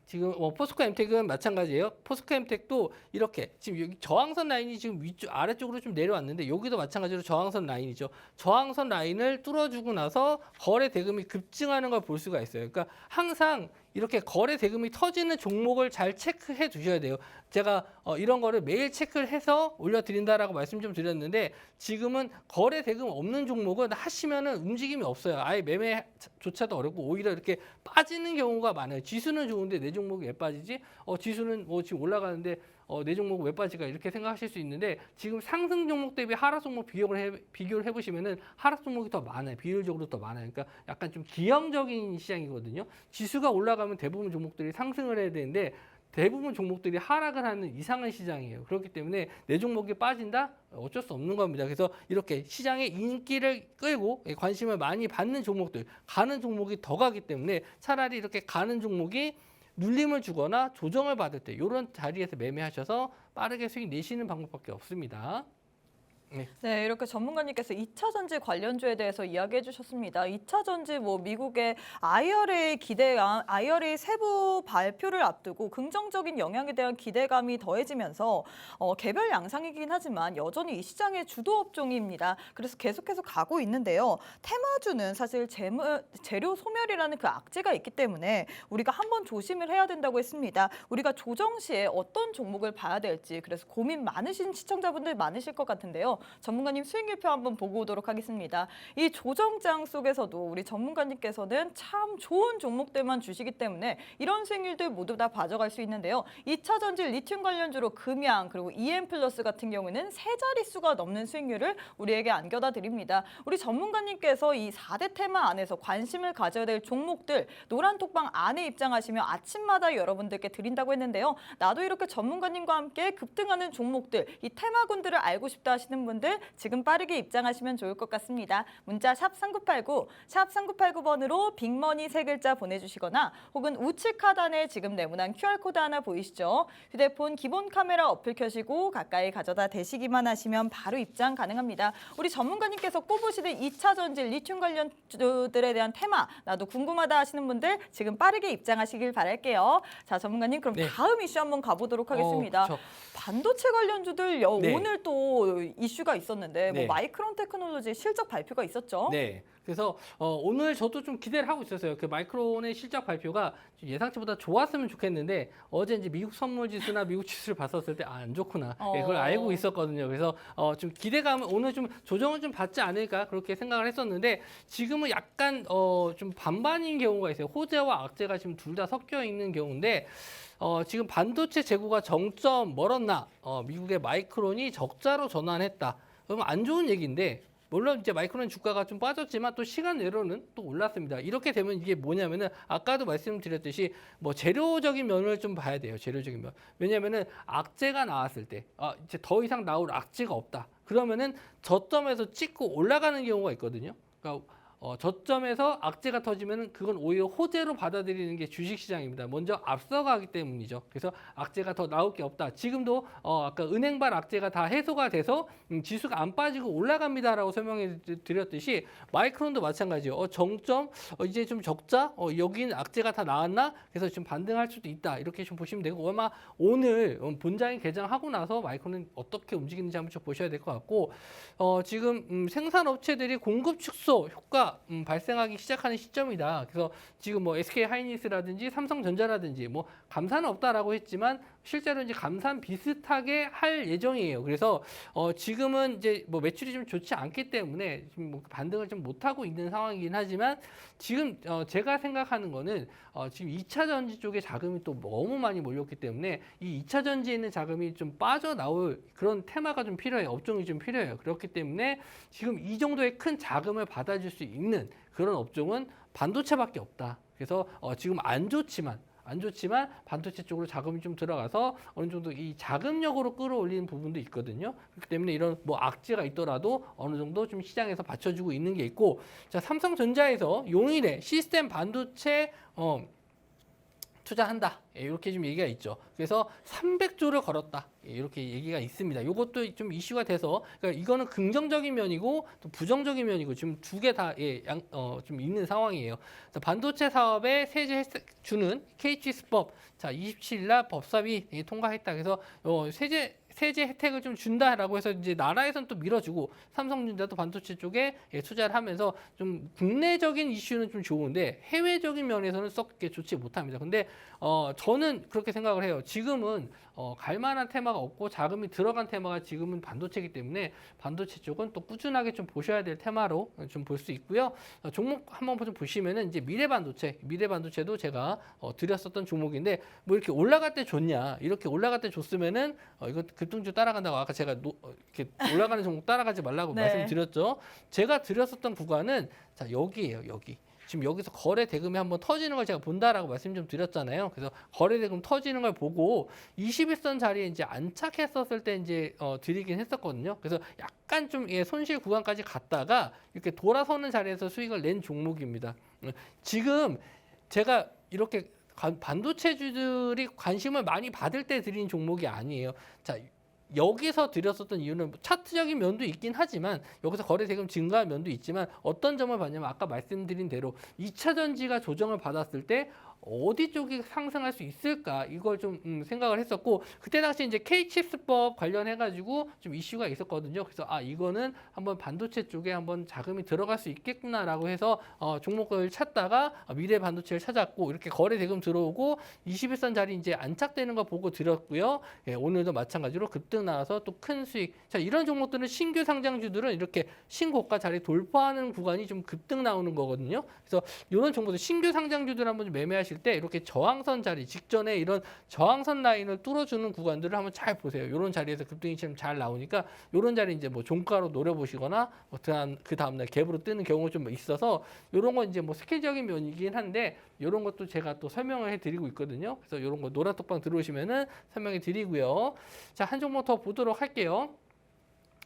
지금 포스코 엠텍은 마찬가지예요. 포스코 엠텍도 이렇게 지금 여기 저항선 라인이 지금 위쪽 아래쪽으로 좀 내려왔는데, 여기도 마찬가지로 저항선 라인이죠. 저항선 라인을 뚫어주고 나서 거래 대금이 급증하는 걸 볼 수가 있어요. 그러니까 항상 이렇게 거래 대금이 터지는 종목을 잘 체크해 두셔야 돼요. 제가 이런 거를 매일 체크를 해서 올려드린다라고 말씀 좀 드렸는데, 지금은 거래 대금 없는 종목은 하시면은 움직임이 없어요. 아예 매매조차도 어렵고 오히려 이렇게 빠지는 경우가 많아요. 지수는 좋은데 내 종목이 왜 빠지지? 지수는 뭐 지금 올라가는데 내 종목 왜 빠질까, 이렇게 생각하실 수 있는데, 지금 상승 종목 대비 하락 종목 비교를 해보시면은 하락 종목이 더 많아요. 비율적으로 더 많아요. 그러니까 약간 좀 기형적인 시장이거든요. 지수가 올라가면 대부분 종목들이 상승을 해야 되는데 대부분 종목들이 하락을 하는 이상한 시장이에요. 그렇기 때문에 내 종목이 빠진다? 어쩔 수 없는 겁니다. 그래서 이렇게 시장의 인기를 끌고 관심을 많이 받는 종목들, 가는 종목이 더 가기 때문에 차라리 이렇게 가는 종목이 눌림을 주거나 조정을 받을 때 이런 자리에서 매매하셔서 빠르게 수익 내시는 방법밖에 없습니다. 네, 이렇게 전문가님께서 2차 전지 관련주에 대해서 이야기해 주셨습니다. 2차 전지 뭐 미국의 IRA 세부 발표를 앞두고 긍정적인 영향에 대한 기대감이 더해지면서 개별 양상이긴 하지만 여전히 이 시장의 주도 업종입니다. 그래서 계속해서 가고 있는데요. 테마주는 사실 재료 소멸이라는 그 악재가 있기 때문에 우리가 한번 조심을 해야 된다고 했습니다. 우리가 조정 시에 어떤 종목을 봐야 될지, 그래서 고민 많으신 시청자분들 많으실 것 같은데요. 전문가님 수익률표 한번 보고 오도록 하겠습니다. 이 조정장 속에서도 우리 전문가님께서는 참 좋은 종목들만 주시기 때문에 이런 수익률들 모두 다 가져갈 수 있는데요. 2차 전지 리튬 관련주로 금양 그리고 EM 플러스 같은 경우는 세 자릿수가 넘는 수익률을 우리에게 안겨다 드립니다. 우리 전문가님께서 이 4대 테마 안에서 관심을 가져야 될 종목들 노란톡방 안에 입장하시면 아침마다 여러분들께 드린다고 했는데요. 나도 이렇게 전문가님과 함께 급등하는 종목들, 이 테마군들을 알고 싶다 하시는 분들 지금 빠르게 입장하시면 좋을 것 같습니다. 문자 샵 3989, 샵 3989번으로 빅머니 3글자 보내주시거나 혹은 우측 하단에 지금 네모난 QR코드 하나 보이시죠? 휴대폰 기본 카메라 어플 켜시고 가까이 가져다 대시기만 하시면 바로 입장 가능합니다. 우리 전문가님께서 꼽으시는 2차 전지 리튬 관련주들에 대한 테마 나도 궁금하다 하시는 분들 지금 빠르게 입장하시길 바랄게요. 자, 전문가님 그럼 네. 다음 이슈 한번 가보도록 하겠습니다. 그쵸. 반도체 관련주들 네. 오늘 또 이슈가 있었는데 네. 뭐 마이크론 테크놀로지 실적 발표가 있었죠? 네. 그래서 오늘 저도 좀 기대를 하고 있었어요. 그 마이크론의 실적 발표가 예상치보다 좋았으면 좋겠는데 어제 이제 미국 선물 지수나 미국 지수를 봤었을 때 안 좋구나. 예, 그걸 알고 있었거든요. 그래서 좀 기대감은 오늘 좀 조정을 좀 받지 않을까 그렇게 생각을 했었는데 지금은 약간 좀 반반인 경우가 있어요. 호재와 악재가 지금 둘 다 섞여 있는 경우인데 지금 반도체 재고가 정점 멀었나? 미국의 마이크론이 적자로 전환했다. 그러면 안 좋은 얘기인데 물론 이제 마이크론 주가가 좀 빠졌지만 또 시간 내로는 또 올랐습니다. 이렇게 되면 이게 뭐냐면은 아까도 말씀드렸듯이 뭐 재료적인 면을 좀 봐야 돼요. 재료적인 면. 왜냐면은 악재가 나왔을 때 이제 더 이상 나올 악재가 없다. 그러면은 저점에서 찍고 올라가는 경우가 있거든요. 그러니까 저점에서 악재가 터지면 그건 오히려 호재로 받아들이는 게 주식시장입니다. 먼저 앞서가기 때문이죠. 그래서 악재가 더 나올 게 없다. 지금도 아까 은행발 악재가 다 해소가 돼서 지수가 안 빠지고 올라갑니다라고 설명해 드렸듯이 마이크론도 마찬가지예요. 정점 이제 좀 적자 여긴 악재가 다 나왔나? 그래서 좀 반등할 수도 있다. 이렇게 좀 보시면 되고 아마 오늘 본장이 개장하고 나서 마이크론은 어떻게 움직이는지 한번 좀 보셔야 될 것 같고 지금 생산업체들이 공급 축소 효과 발생하기 시작하는 시점이다. 그래서 지금 뭐 SK 하이닉스라든지 삼성전자라든지 뭐 감사는 없다라고 했지만 실제로 이제 감산 비슷하게 할 예정이에요. 그래서 지금은 이제 뭐 매출이 좀 좋지 않기 때문에 지금 뭐 반등을 좀 못하고 있는 상황이긴 하지만 지금 제가 생각하는 거는 지금 2차 전지 쪽에 자금이 또 너무 많이 몰렸기 때문에 이 2차 전지에 있는 자금이 좀 빠져나올 그런 테마가 좀 필요해요. 업종이 좀 필요해요. 그렇기 때문에 지금 이 정도의 큰 자금을 받아줄 수 있는 그런 업종은 반도체밖에 없다. 그래서 지금 안 좋지만 반도체 쪽으로 자금이 좀 들어가서 어느 정도 이 자금력으로 끌어올리는 부분도 있거든요. 그렇기 때문에 이런 뭐 악재가 있더라도 어느 정도 좀 시장에서 받쳐주고 있는 게 있고, 자, 삼성전자에서 용인에 시스템 반도체 투자한다. 이렇게 좀 얘기가 있죠. 그래서 300조를 걸었다. 이렇게 얘기가 있습니다. 이것도 좀 이슈가 돼서 그러니까 이거는 긍정적인 면이고 또 부정적인 면이고 지금 두 개 다 좀 있는 상황이에요. 그래서 반도체 사업에 세제 혜택 주는 KH스법 자 27일 날 법사위 통과했다. 그래서 세제 혜택을 좀 준다라고 해서 이제 나라에선 또 밀어주고 삼성전자도 반도체 쪽에 투자를 하면서 좀 국내적인 이슈는 좀 좋은데 해외적인 면에서는 썩 그렇게 좋지 못합니다. 근데 저는 그렇게 생각을 해요. 지금은 갈만한 테마가 없고 자금이 들어간 테마가 지금은 반도체이기 때문에 반도체 쪽은 또 꾸준하게 좀 보셔야 될 테마로 좀 볼 수 있고요. 종목 한번 좀 보시면은 이제 미래반도체도 제가 드렸었던 종목인데 뭐 이렇게 올라갈 때 좋냐? 이렇게 올라갈 때 좋으면은 이거 급등주 따라간다고 아까 제가 이렇게 올라가는 종목 따라가지 말라고 네. 말씀드렸죠. 제가 드렸었던 구간은 자 여기예요, 여기. 지금 여기서 거래 대금이 한번 터지는 걸 제가 본다라고 말씀 좀 드렸잖아요. 그래서 거래 대금 터지는 걸 보고 21선 자리에 이제 안착했었을 때 이제 드리긴 했었거든요. 그래서 약간 좀 손실 구간까지 갔다가 이렇게 돌아서는 자리에서 수익을 낸 종목입니다. 지금 제가 이렇게 반도체주들이 관심을 많이 받을 때 드린 종목이 아니에요. 자, 여기서 드렸었던 이유는 차트적인 면도 있긴 하지만 여기서 거래 대금 증가한 면도 있지만 어떤 점을 봤냐면 아까 말씀드린 대로 2차 전지가 조정을 받았을 때 어디 쪽이 상승할 수 있을까 이걸 좀 생각을 했었고 그때 당시 이제 K칩스법 관련해 가지고 좀 이슈가 있었거든요. 그래서 이거는 한번 반도체 쪽에 한번 자금이 들어갈 수 있겠구나라고 해서 종목을 찾다가 미래 반도체를 찾았고 이렇게 거래 대금 들어오고 21선 자리 이제 안착되는 거 보고 드렸고요. 예, 오늘도 마찬가지로 급등 나와서 또 큰 수익. 자, 이런 종목들은 신규 상장주들은 이렇게 신고가 자리 돌파하는 구간이 좀 급등 나오는 거거든요. 그래서 이런 종목들 신규 상장주들 한번 좀 매매하실 때 이렇게 저항선 자리 직전에 이런 저항선 라인을 뚫어주는 구간들을 한번 잘 보세요. 이런 자리에서 급등이 좀 잘 나오니까 이런 자리 이제 뭐 종가로 노려보시거나 뭐 그 다음날 갭으로 뜨는 경우가 좀 있어서 이런 건 이제 뭐 스킬적인 면이긴 한데 이런 것도 제가 또 설명을 해드리고 있거든요. 그래서 이런 거 노란톡방 들어오시면은 설명해 드리고요. 자, 한 종목 더 보도록 할게요.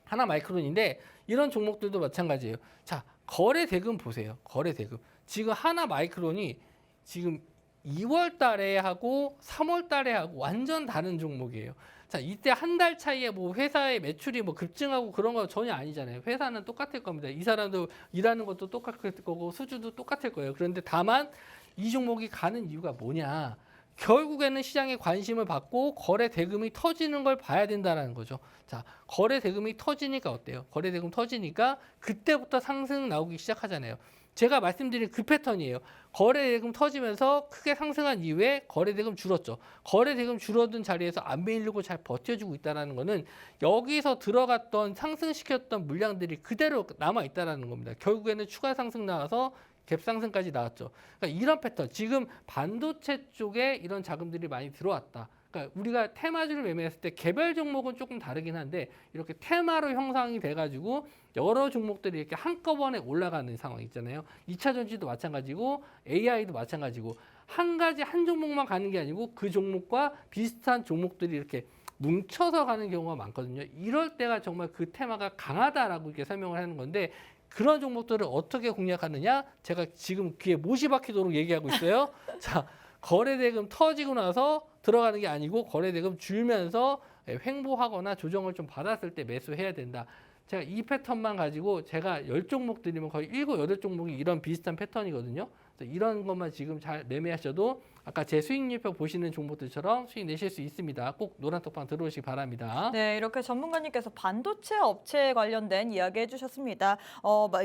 하나 마이크론인데 이런 종목들도 마찬가지예요. 자, 거래 대금 보세요. 거래 대금. 지금 하나 마이크론이 지금 2월 달에 하고 3월 달에 하고 완전 다른 종목이에요. 자, 이때 한 달 차이에 뭐 회사의 매출이 뭐 급증하고 그런 거 전혀 아니잖아요. 회사는 똑같을 겁니다. 이 사람도 일하는 것도 똑같을 거고 수주도 똑같을 거예요. 그런데 다만 이 종목이 가는 이유가 뭐냐? 결국에는 시장에 관심을 받고 거래 대금이 터지는 걸 봐야 된다는 거죠. 자, 거래 대금이 터지니까 어때요? 거래 대금 터지니까 그때부터 상승 나오기 시작하잖아요. 제가 말씀드린 그 패턴이에요. 거래 대금 터지면서 크게 상승한 이후에 거래 대금 줄었죠. 거래 대금 줄어든 자리에서 안 밀리고 잘 버텨주고 있다는 거는 여기서 들어갔던 상승시켰던 물량들이 그대로 남아 있다는 겁니다. 결국에는 추가 상승 나와서 갭상승까지 나왔죠. 그러니까 이런 패턴, 지금 반도체 쪽에 이런 자금들이 많이 들어왔다. 그러니까 우리가 테마주를 매매했을 때 개별 종목은 조금 다르긴 한데 이렇게 테마로 형성이 돼가지고 여러 종목들이 이렇게 한꺼번에 올라가는 상황 있잖아요. 2차 전지도 마찬가지고 AI도 마찬가지고 한 가지 한 종목만 가는 게 아니고 그 종목과 비슷한 종목들이 이렇게 뭉쳐서 가는 경우가 많거든요. 이럴 때가 정말 그 테마가 강하다라고 이렇게 설명을 하는 건데 그런 종목들을 어떻게 공략하느냐? 제가 지금 귀에 못이 박히도록 얘기하고 있어요. 자, 거래대금 터지고 나서 들어가는 게 아니고 거래대금 줄면서 횡보하거나 조정을 좀 받았을 때 매수해야 된다. 제가 이 패턴만 가지고 제가 10종목 드리면 거의 7, 8종목이 이런 비슷한 패턴이거든요. 그래서 이런 것만 지금 잘 매매하셔도 아까 제 수익률표 보시는 종목들처럼 수익 내실 수 있습니다. 꼭 노란톡방 들어오시기 바랍니다. 네, 이렇게 전문가님께서 반도체 업체에 관련된 이야기 해주셨습니다.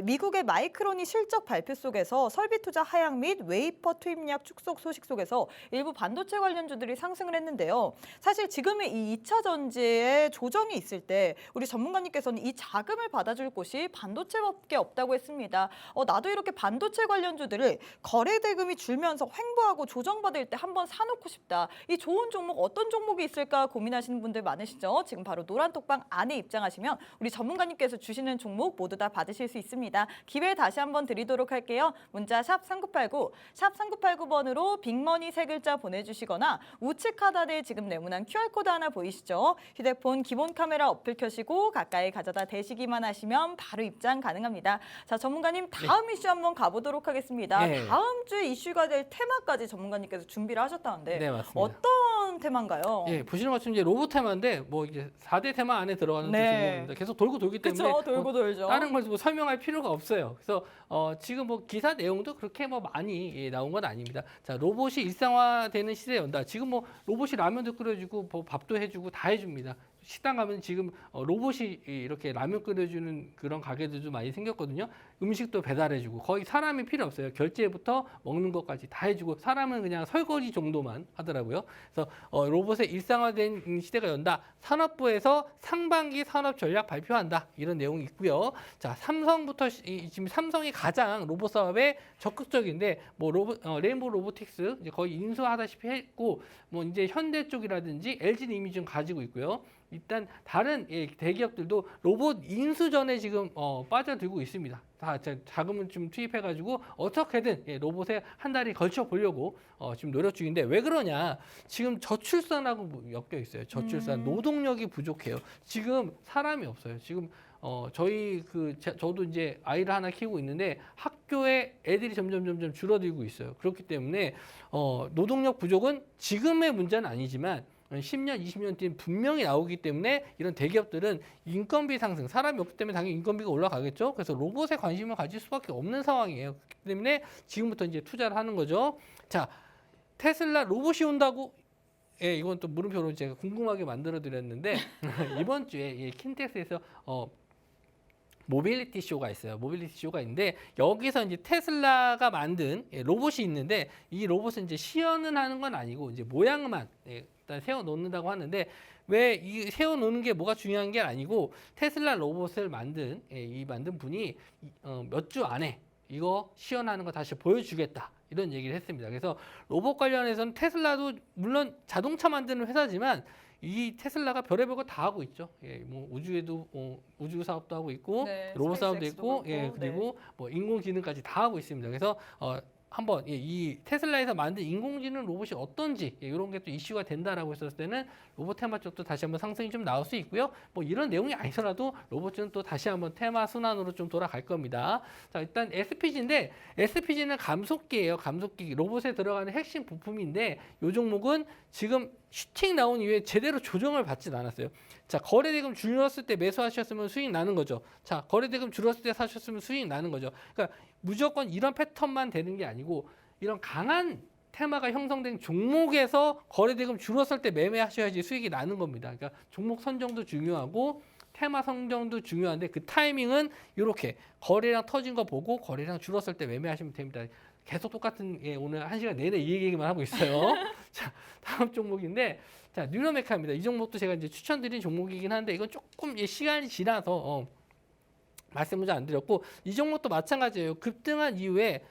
미국의 마이크론이 실적 발표 속에서 설비 투자 하향 및 웨이퍼 투입량 축소 소식 속에서 일부 반도체 관련주들이 상승을 했는데요. 사실 지금의 이 2차 전지에 조정이 있을 때 우리 전문가님께서는 이 자금을 받아줄 곳이 반도체밖에 없다고 했습니다. 나도 이렇게 반도체 관련주들을 거래 대금이 줄면서 횡보하고 조정받을 때 한번 사놓고 싶다. 이 좋은 종목 어떤 종목이 있을까 고민하시는 분들 많으시죠? 지금 바로 노란톡방 안에 입장하시면 우리 전문가님께서 주시는 종목 모두 다 받으실 수 있습니다. 기회 다시 한번 드리도록 할게요. 문자 샵 3989, 샵 3989번으로 빅머니 3글자 보내주시거나 우측 하단에 지금 네모난 QR코드 하나 보이시죠? 휴대폰 기본 카메라 어플 켜시고 가까이 가져다 대시기만 하시면 바로 입장 가능합니다. 자, 전문가님 다음 이슈 한번 가보도록 하겠습니다. 네. 다음 주에 이슈가 될 테마까지 전문가님께서 준비를 하셨다는데 네, 맞습니다. 어떤 테마인가요? 예, 보시는 것처럼 이제 로봇 테마인데 뭐 이제 4대 테마 안에 들어가는 네. 종목입니다. 계속 돌고 돌기 때문에 그렇죠, 돌고 돌죠. 다른 걸 뭐 설명할 필요가 없어요. 그래서 지금 뭐 기사 내용도 그렇게 뭐 많이 나온 건 아닙니다. 자, 로봇이 일상화되는 시대에 온다. 지금 뭐 로봇이 라면도 끓여주고 뭐 밥도 해주고 다 해줍니다. 식당 가면 지금 로봇이 이렇게 라면 끓여주는 그런 가게들도 많이 생겼거든요. 음식도 배달해주고 거의 사람이 필요 없어요. 결제부터 먹는 것까지 다 해주고 사람은 그냥 설거지 정도만 하더라고요. 그래서 로봇의 일상화된 시대가 연다. 산업부에서 상반기 산업 전략 발표한다. 이런 내용이 있고요. 자, 삼성부터 지금 삼성이 가장 로봇 사업에 적극적인데 뭐 레인보우 로보틱스 이제 거의 인수하다시피 했고 뭐 이제 현대 쪽이라든지 LG는 이미 좀 가지고 있고요. 일단 다른 대기업들도 로봇 인수 전에 지금 빠져들고 있습니다. 다 자금을 좀 투입해가지고 어떻게든 로봇에 한 달이 걸쳐 보려고 지금 노력 중인데 왜 그러냐? 지금 저출산하고 엮여 있어요. 저출산 노동력이 부족해요. 지금 사람이 없어요. 지금 저희 저도 이제 아이를 하나 키우고 있는데 학교에 애들이 점점 줄어들고 있어요. 그렇기 때문에 노동력 부족은 지금의 문제는 아니지만 10년, 20년 뒤엔 분명히 나오기 때문에 이런 대기업들은 인건비 상승, 사람이 없기 때문에 당연히 인건비가 올라가겠죠. 그래서 로봇에 관심을 가질 수밖에 없는 상황이에요. 그렇기 때문에 지금부터 이제 투자를 하는 거죠. 자, 테슬라 로봇이 온다고? 예, 이건 또 물음표로 제가 궁금하게 만들어 드렸는데 이번 주에 킨텍스에서 모빌리티 쇼가 있어요. 모빌리티 쇼가 있는데 여기서 이제 테슬라가 만든 로봇이 있는데 이 로봇은 이제 시연은 하는 건 아니고 이제 모양만 일단 세워 놓는다고 하는데 왜 이 세워 놓는 게 뭐가 중요한 게 아니고 테슬라 로봇을 만든 만든 분이 몇 주 안에 이거 시연하는 거 다시 보여주겠다. 이런 얘기를 했습니다. 그래서 로봇 관련해서는 테슬라도 물론 자동차 만드는 회사지만 이 테슬라가 별의별 거 다 하고 있죠. 예, 뭐 우주에도 우주 사업도 하고 있고 네, 로봇 사업도 스페이스X도 있고 그렇고, 예, 그리고 뭐 인공지능까지 다 하고 있습니다. 그래서 한번 이 테슬라에서 만든 인공지능 로봇이 어떤지 이런 게 또 이슈가 된다라고 했었을 때는 로봇 테마 쪽도 다시 한번 상승이 좀 나올 수 있고요. 뭐 이런 내용이 아니더라도 로봇은 또 다시 한번 테마 순환으로 좀 돌아갈 겁니다. 자, 일단 SPG인데 SPG는 감속기예요. 감속기 로봇에 들어가는 핵심 부품인데 이 종목은 지금 슈팅 나온 이후에 제대로 조정을 받진 않았어요. 자, 거래대금 줄었을 때 매수하셨으면 수익 나는 거죠. 자, 거래대금 줄었을 때 사셨으면 수익 나는 거죠. 그러니까 무조건 이런 패턴만 되는 게 아니고 이런 강한 테마가 형성된 종목에서 거래대금 줄었을 때 매매하셔야지 수익이 나는 겁니다. 그러니까 종목 선정도 중요하고 테마 선정도 중요한데 그 타이밍은 이렇게 거래량 터진 거 보고 거래량 줄었을 때 매매하시면 됩니다. 계속 똑같은 오늘 1시간 내내 이 얘기만 하고 있어요. 자, 다음 종목인데 자, 뉴로메카입니다. 이 종목도 제가 이제 추천드린 종목이긴 한데 이건 조금 시간이 지나서 말씀을 잘 안 드렸고 이 종목도 마찬가지예요. 급등한 이후에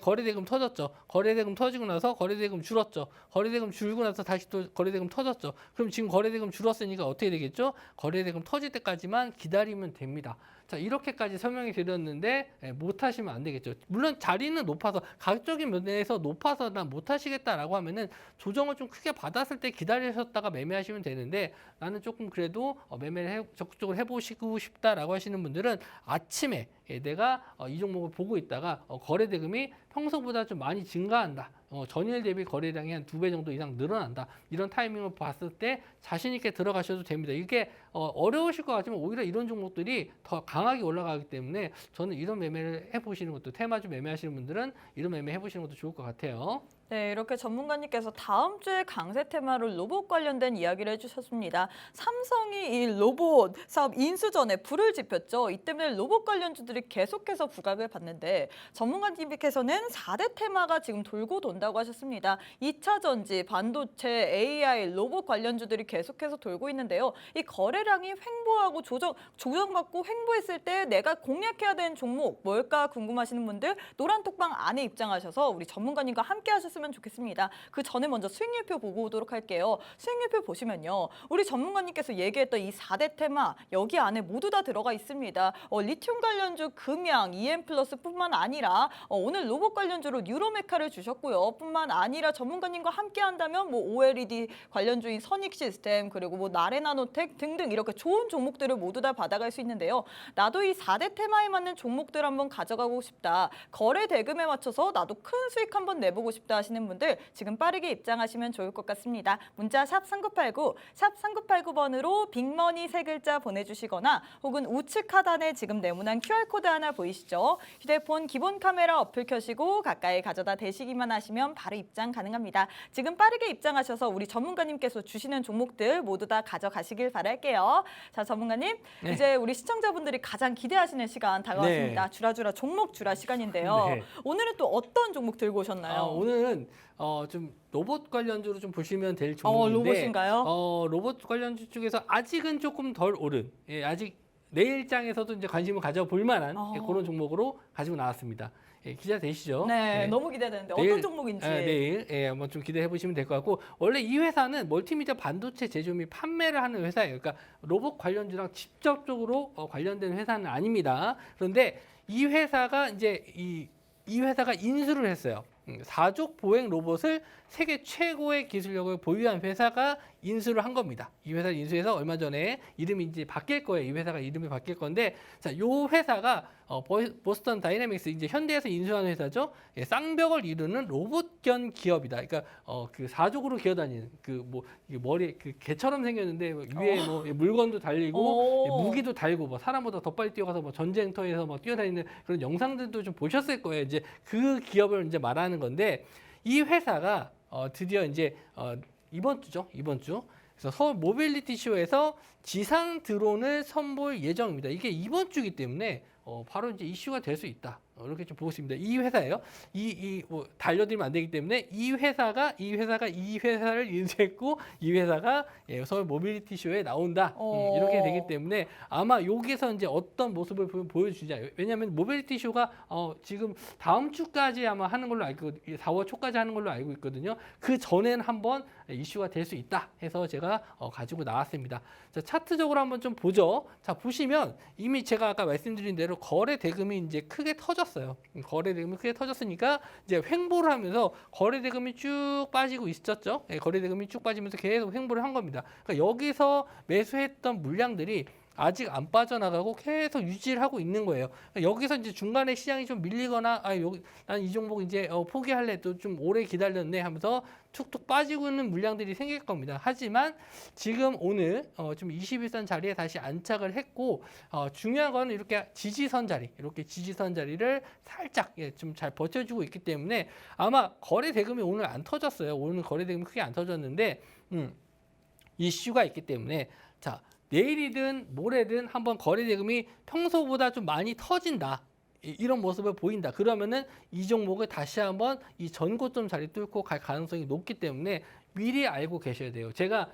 거래대금 터졌죠. 거래대금 터지고 나서 거래대금 줄었죠. 거래대금 줄고 나서 다시 또 거래대금 터졌죠. 그럼 지금 거래대금 줄었으니까 어떻게 되겠죠? 거래대금 터질 때까지만 기다리면 됩니다. 자, 이렇게까지 설명이 드렸는데 못 하시면 안 되겠죠. 물론 자리는 높아서 가격적인 면에서 높아서 난 못 하시겠다라고 하면은 조정을 좀 크게 받았을 때 기다리셨다가 매매하시면 되는데 나는 조금 그래도 매매를 적극적으로 해보시고 싶다라고 하시는 분들은 아침에 내가 이 종목을 보고 있다가 거래대금이 평소보다 좀 많이 증가한다. 전일 대비 거래량이 한 2배 정도 이상 늘어난다. 이런 타이밍을 봤을 때 자신 있게 들어가셔도 됩니다. 이게 어려우실 것 같지만 오히려 이런 종목들이 더 강하게 올라가기 때문에 저는 이런 매매를 해보시는 것도 테마주 매매하시는 분들은 이런 매매 해보시는 것도 좋을 것 같아요. 네, 이렇게 전문가님께서 다음 주에 강세 테마로 로봇 관련된 이야기를 해주셨습니다. 삼성이 이 로봇 사업 인수 전에 불을 지폈죠. 이 때문에 로봇 관련주들이 계속해서 부각을 받는데 전문가님께서는 4대 테마가 지금 돌고 돈다고 하셨습니다. 2차 전지, 반도체, AI, 로봇 관련주들이 계속해서 돌고 있는데요. 이 거래량이 횡보하고 조정받고 횡보했을 때 내가 공략해야 되는 종목 뭘까 궁금하시는 분들 노란톡방 안에 입장하셔서 우리 전문가님과 함께 하셨습니다. 좋겠습니다. 그 전에 먼저 수익률표 보고 오도록 할게요. 수익률표 보시면요. 우리 전문가님께서 얘기했던 이 4대 테마 여기 안에 모두 다 들어가 있습니다. 리튬 관련주 금양, EM플러스뿐만 아니라 오늘 로봇 관련주로 뉴로메카를 주셨고요. 뿐만 아니라 전문가님과 함께 한다면 뭐 OLED 관련주인 선익시스템 그리고 뭐 나레나노텍 등등 이렇게 좋은 종목들을 모두 다 받아갈 수 있는데요. 나도 이 4대 테마에 맞는 종목들 한번 가져가고 싶다. 거래 대금에 맞춰서 나도 큰 수익 한번 내보고 싶다 하시는 분들 지금 빠르게 입장하시면 좋을 것 같습니다. 문자 샵 3989, 샵 3989번으로 빅머니 3글자 보내주시거나 혹은 우측 하단에 지금 네모난 QR코드 하나 보이시죠? 휴대폰 기본 카메라 어플 켜시고 가까이 가져다 대시기만 하시면 바로 입장 가능합니다. 지금 빠르게 입장하셔서 우리 전문가님께서 주시는 종목들 모두 다 가져가시길 바랄게요. 자, 전문가님, 네. 이제 우리 시청자분들이 가장 기대하시는 시간 다가왔습니다. 네. 주라주라 종목 주라 시간인데요. 네. 오늘은 또 어떤 종목 들고 오셨나요? 오늘은 좀 로봇 관련주로 좀 보시면 될 종목인데 로봇인가요? 로봇 관련주 중에서 아직은 조금 덜 오른 아직 내일장에서도 이제 관심을 가져볼 만한 그런 종목으로 가지고 나왔습니다. 기자 되시죠? 네, 너무 기대되는데 내일, 어떤 종목인지. 내일 한번 좀 기대해 보시면 될 것 같고 원래 이 회사는 멀티미디어 반도체 제조 및 판매를 하는 회사예요. 그러니까 로봇 관련주랑 직접적으로 관련된 회사는 아닙니다. 그런데 이 회사가 이제 이 회사가 인수를 했어요. 사족 보행 로봇을 세계 최고의 기술력을 보유한 회사가 인수를 한 겁니다. 이 회사를 인수해서 얼마 전에 이름이 이제 바뀔 거예요. 이 회사가 이름이 바뀔 건데, 자, 이 회사가 보스턴 다이내믹스 이제 현대에서 인수한 회사죠. 쌍벽을 이루는 로봇견 기업이다. 그러니까 그 사족으로 기어다니는 그 뭐 머리 그 개처럼 생겼는데 위에 뭐 물건도 달리고 무기도 달고 뭐 사람보다 더 빨리 뛰어가서 뭐 전쟁터에서 막 뛰어다니는 그런 영상들도 좀 보셨을 거예요. 이제 그 기업을 이제 말하는 건데 이 회사가 드디어 이제 이번 주죠. 이번 주. 그래서 서울 모빌리티 쇼에서 지상 드론을 선보일 예정입니다. 이게 이번 주이기 때문에 바로 이제 이슈가 될 수 있다. 이렇게 좀 보고 있습니다. 이 회사예요. 뭐 달려들면 안 되기 때문에 이 회사가 이 회사를 인수했고 이 회사가 서울 모빌리티 쇼에 나온다. 이렇게 되기 때문에 아마 여기서 이제 어떤 모습을 보여주자. 왜냐하면 모빌리티 쇼가 지금 다음 주까지 아마 하는 걸로 알고 4월 초까지 하는 걸로 알고 있거든요. 그 전에는 한번 이슈가 될 수 있다 해서 제가 가지고 나왔습니다. 자, 차트적으로 한번 좀 보죠. 자, 보시면 이미 제가 아까 말씀드린 대로 거래 대금이 이제 크게 터졌어요. 거래 대금이 크게 터졌으니까 이제 횡보를 하면서 거래 대금이 쭉 빠지고 있었죠. 예, 거래 대금이 쭉 빠지면서 계속 횡보를 한 겁니다. 그러니까 여기서 매수했던 물량들이 아직 안 빠져나가고 계속 유지를 하고 있는 거예요. 그러니까 여기서 이제 중간에 시장이 좀 밀리거나 여기 난 이 종목 이제 포기할래 또 좀 오래 기다렸네 하면서 툭툭 빠지고 있는 물량들이 생길 겁니다. 하지만 지금 오늘 좀 21선 자리에 다시 안착을 했고 중요한 건 이렇게 지지선 자리, 이렇게 지지선 자리를 살짝 좀 잘 버텨주고 있기 때문에 아마 거래 대금이 오늘 안 터졌어요. 오늘 거래 대금이 크게 안 터졌는데 이슈가 있기 때문에 자. 내일이든 모레든 한번 거래 대금이 평소보다 좀 많이 터진다. 이런 모습을 보인다. 그러면은 이 종목을 다시 한번 이 전고점 자리 뚫고 갈 가능성이 높기 때문에 미리 알고 계셔야 돼요. 제가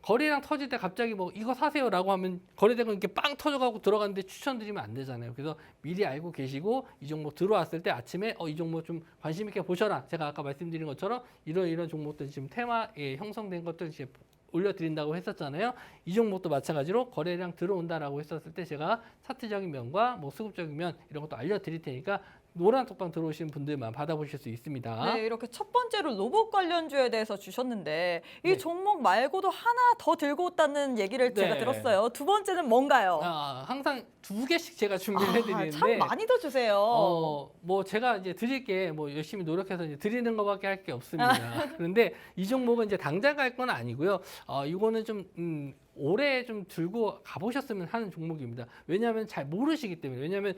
거래량 터질 때 갑자기 뭐 이거 사세요라고 하면 거래 대금 이렇게 빵 터져가고 들어가는데 추천드리면 안 되잖아요. 그래서 미리 알고 계시고 이 종목 들어왔을 때 아침에 이 종목 좀 관심 있게 보셔라. 제가 아까 말씀드린 것처럼 이런 종목들 지금 테마에 형성된 것들 이제 올려드린다고 했었잖아요. 이 종목도 마찬가지로 거래량 들어온다라고 했었을 때 제가 차트적인 면과 뭐 수급적인 면 이런 것도 알려드릴 테니까 노란 톡방 들어오신 분들만 받아보실 수 있습니다. 네, 이렇게 첫 번째로 로봇 관련주에 대해서 주셨는데 이 네. 종목 말고도 하나 더 들고 왔다는 얘기를 제가 네. 들었어요. 두 번째는 뭔가요? 항상 2개씩 제가 준비를 해드리는데 참 많이 더 주세요. 뭐 제가 이제 드릴 게 뭐 열심히 노력해서 이제 드리는 것밖에 할 게 없습니다. 그런데 이 종목은 이제 당장 갈 건 아니고요. 이거는 좀 오래 좀 들고 가보셨으면 하는 종목입니다. 왜냐하면 잘 모르시기 때문에. 왜냐하면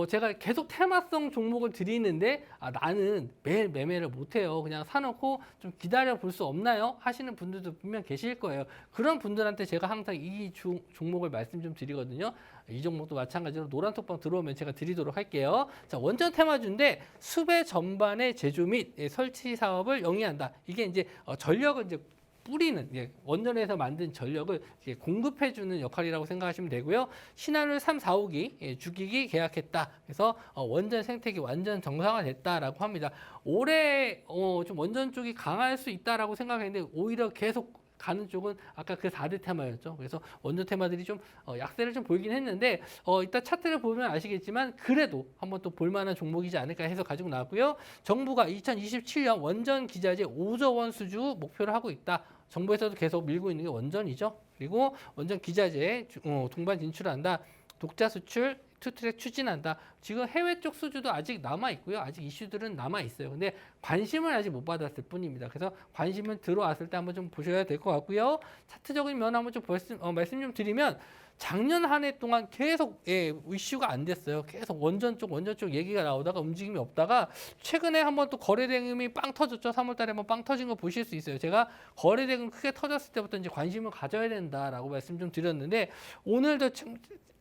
제가 계속 테마성 종목을 드리는데 나는 매일 매매를 못해요. 그냥 사놓고 좀 기다려 볼 수 없나요? 하시는 분들도 분명 계실 거예요. 그런 분들한테 제가 항상 이 종목을 말씀 좀 드리거든요. 이 종목도 마찬가지로 노란 톡방 들어오면 제가 드리도록 할게요. 자, 원전 테마주인데 수배 전반의 제조 및 설치 사업을 영위한다. 이게 이제 전력을 이제 뿌리는 원전에서 만든 전력을 공급해주는 역할이라고 생각하시면 되고요. 신한울 3, 4호기 주기기 계약했다. 그래서 원전 생태계 완전 정상화됐다라고 합니다. 올해 좀 원전 쪽이 강할 수 있다라고 생각했는데 오히려 계속 가는 쪽은 아까 그 4대 테마였죠. 그래서 원전 테마들이 좀 약세를 좀 보이긴 했는데 이따 차트를 보면 아시겠지만 그래도 한번 또 볼만한 종목이지 않을까 해서 가지고 나왔고요. 정부가 2027년 원전 기자재 5조 원 수주 목표를 하고 있다. 정부에서도 계속 밀고 있는 게 원전이죠. 그리고 원전 기자재 동반 진출한다. 독자 수출 투트랙 추진한다. 지금 해외 쪽 수주도 아직 남아 있고요. 아직 이슈들은 남아 있어요. 근데 관심을 아직 못 받았을 뿐입니다. 그래서 관심은 들어왔을 때 한번 좀 보셔야 될 것 같고요. 차트적인 면 한번 좀 말씀 좀 드리면 작년 한 해 동안 계속 이슈가 안 됐어요. 계속 원전 쪽 얘기가 나오다가 움직임이 없다가 최근에 한번 또 거래 대금이 빵 터졌죠. 3월 달에 한번 빵 터진 거 보실 수 있어요. 제가 거래 대금 크게 터졌을 때부터 이제 관심을 가져야 된다라고 말씀 좀 드렸는데 오늘도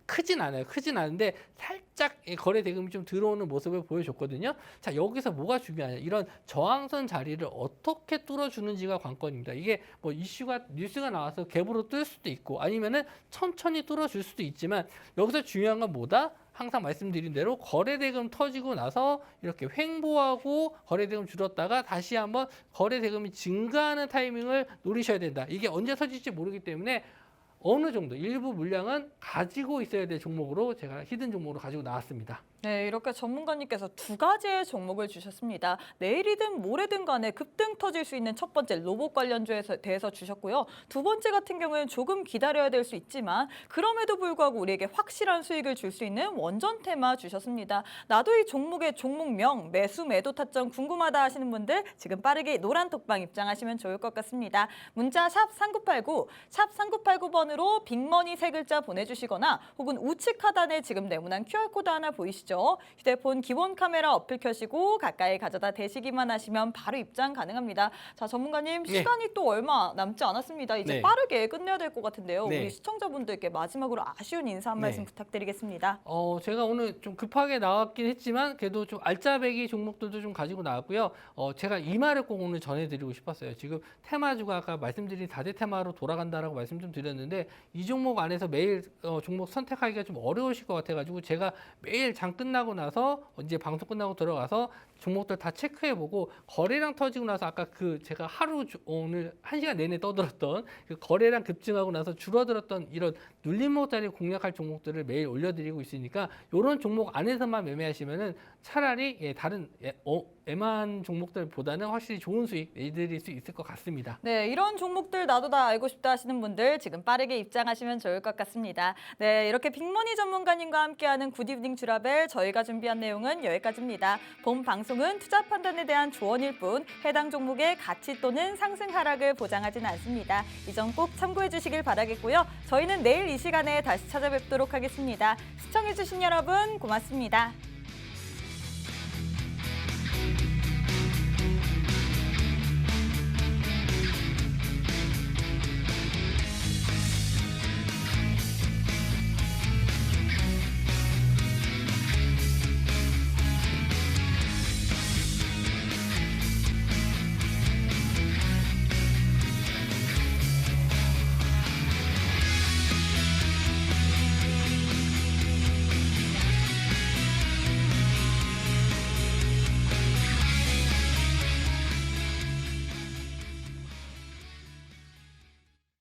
크진 않아요. 크진 않은데 살짝 거래 대금이 좀 들어오는 모습을 보여줬거든요. 자, 여기서 뭐가 중요하냐. 이런 저항선 자리를 어떻게 뚫어주는지가 관건입니다. 이게 뭐 뉴스가 나와서 갭으로 뜰 수도 있고 아니면은 천천히 뚫어줄 수도 있지만 여기서 중요한 건 뭐다? 항상 말씀드린 대로 거래 대금 터지고 나서 이렇게 횡보하고 거래 대금 줄었다가 다시 한번 거래 대금이 증가하는 타이밍을 노리셔야 된다. 이게 언제 터질지 모르기 때문에 어느 정도 일부 물량은 가지고 있어야 될 종목으로 제가 히든 종목으로 가지고 나왔습니다. 네, 이렇게 전문가님께서 두 가지의 종목을 주셨습니다. 내일이든 모레든 간에 급등 터질 수 있는 첫 번째 로봇 관련주에 대해서 주셨고요. 두 번째 같은 경우는 조금 기다려야 될 수 있지만 그럼에도 불구하고 우리에게 확실한 수익을 줄 수 있는 원전 테마 주셨습니다. 나도 이 종목의 종목명, 매수, 매도 타점 궁금하다 하시는 분들 지금 빠르게 노란 톡방 입장하시면 좋을 것 같습니다. 문자 샵 3989, 샵 3989번으로 빅머니 세 글자 보내주시거나 혹은 우측 하단에 지금 네모난 QR코드 하나 보이시죠? 휴대폰 기본 카메라 어플 켜시고 가까이 가져다 대시기만 하시면 바로 입장 가능합니다. 자, 전문가님 네. 시간이 또 얼마 남지 않았습니다. 이제 네. 빠르게 끝내야 될 것 같은데요. 네. 우리 시청자분들께 마지막으로 아쉬운 인사 한 말씀 네. 부탁드리겠습니다. 제가 오늘 좀 급하게 나왔긴 했지만 그래도 좀 알짜배기 종목들도 좀 가지고 나왔고요. 제가 이 말을 꼭 오늘 전해드리고 싶었어요. 지금 테마주가 아까 말씀드린 4대 테마로 돌아간다라고 말씀 좀 드렸는데 이 종목 안에서 매일 종목 선택하기가 좀 어려우실 것 같아가지고 제가 매일 장 끝나고 나서 이제 방송 끝나고 들어가서 종목들 다 체크해보고 거래량 터지고 나서 아까 그 제가 오늘 1시간 내내 떠들었던 그 거래량 급증하고 나서 줄어들었던 이런 눌림목자리 공략할 종목들을 매일 올려드리고 있으니까 이런 종목 안에서만 매매하시면은 차라리 다른 애만 종목들보다는 확실히 좋은 수익 내드릴 수 있을 것 같습니다. 네, 이런 종목들 나도 다 알고 싶다 하시는 분들 지금 빠르게 입장하시면 좋을 것 같습니다. 네, 이렇게 빅머니 전문가님과 함께하는 굿이브닝 주라벨 저희가 준비한 내용은 여기까지입니다. 본 방송은 투자 판단에 대한 조언일 뿐 해당 종목의 가치 또는 상승 하락을 보장하지는 않습니다. 이 점 꼭 참고해 주시길 바라겠고요. 저희는 내일 이 시간에 다시 찾아뵙도록 하겠습니다. 시청해 주신 여러분 고맙습니다.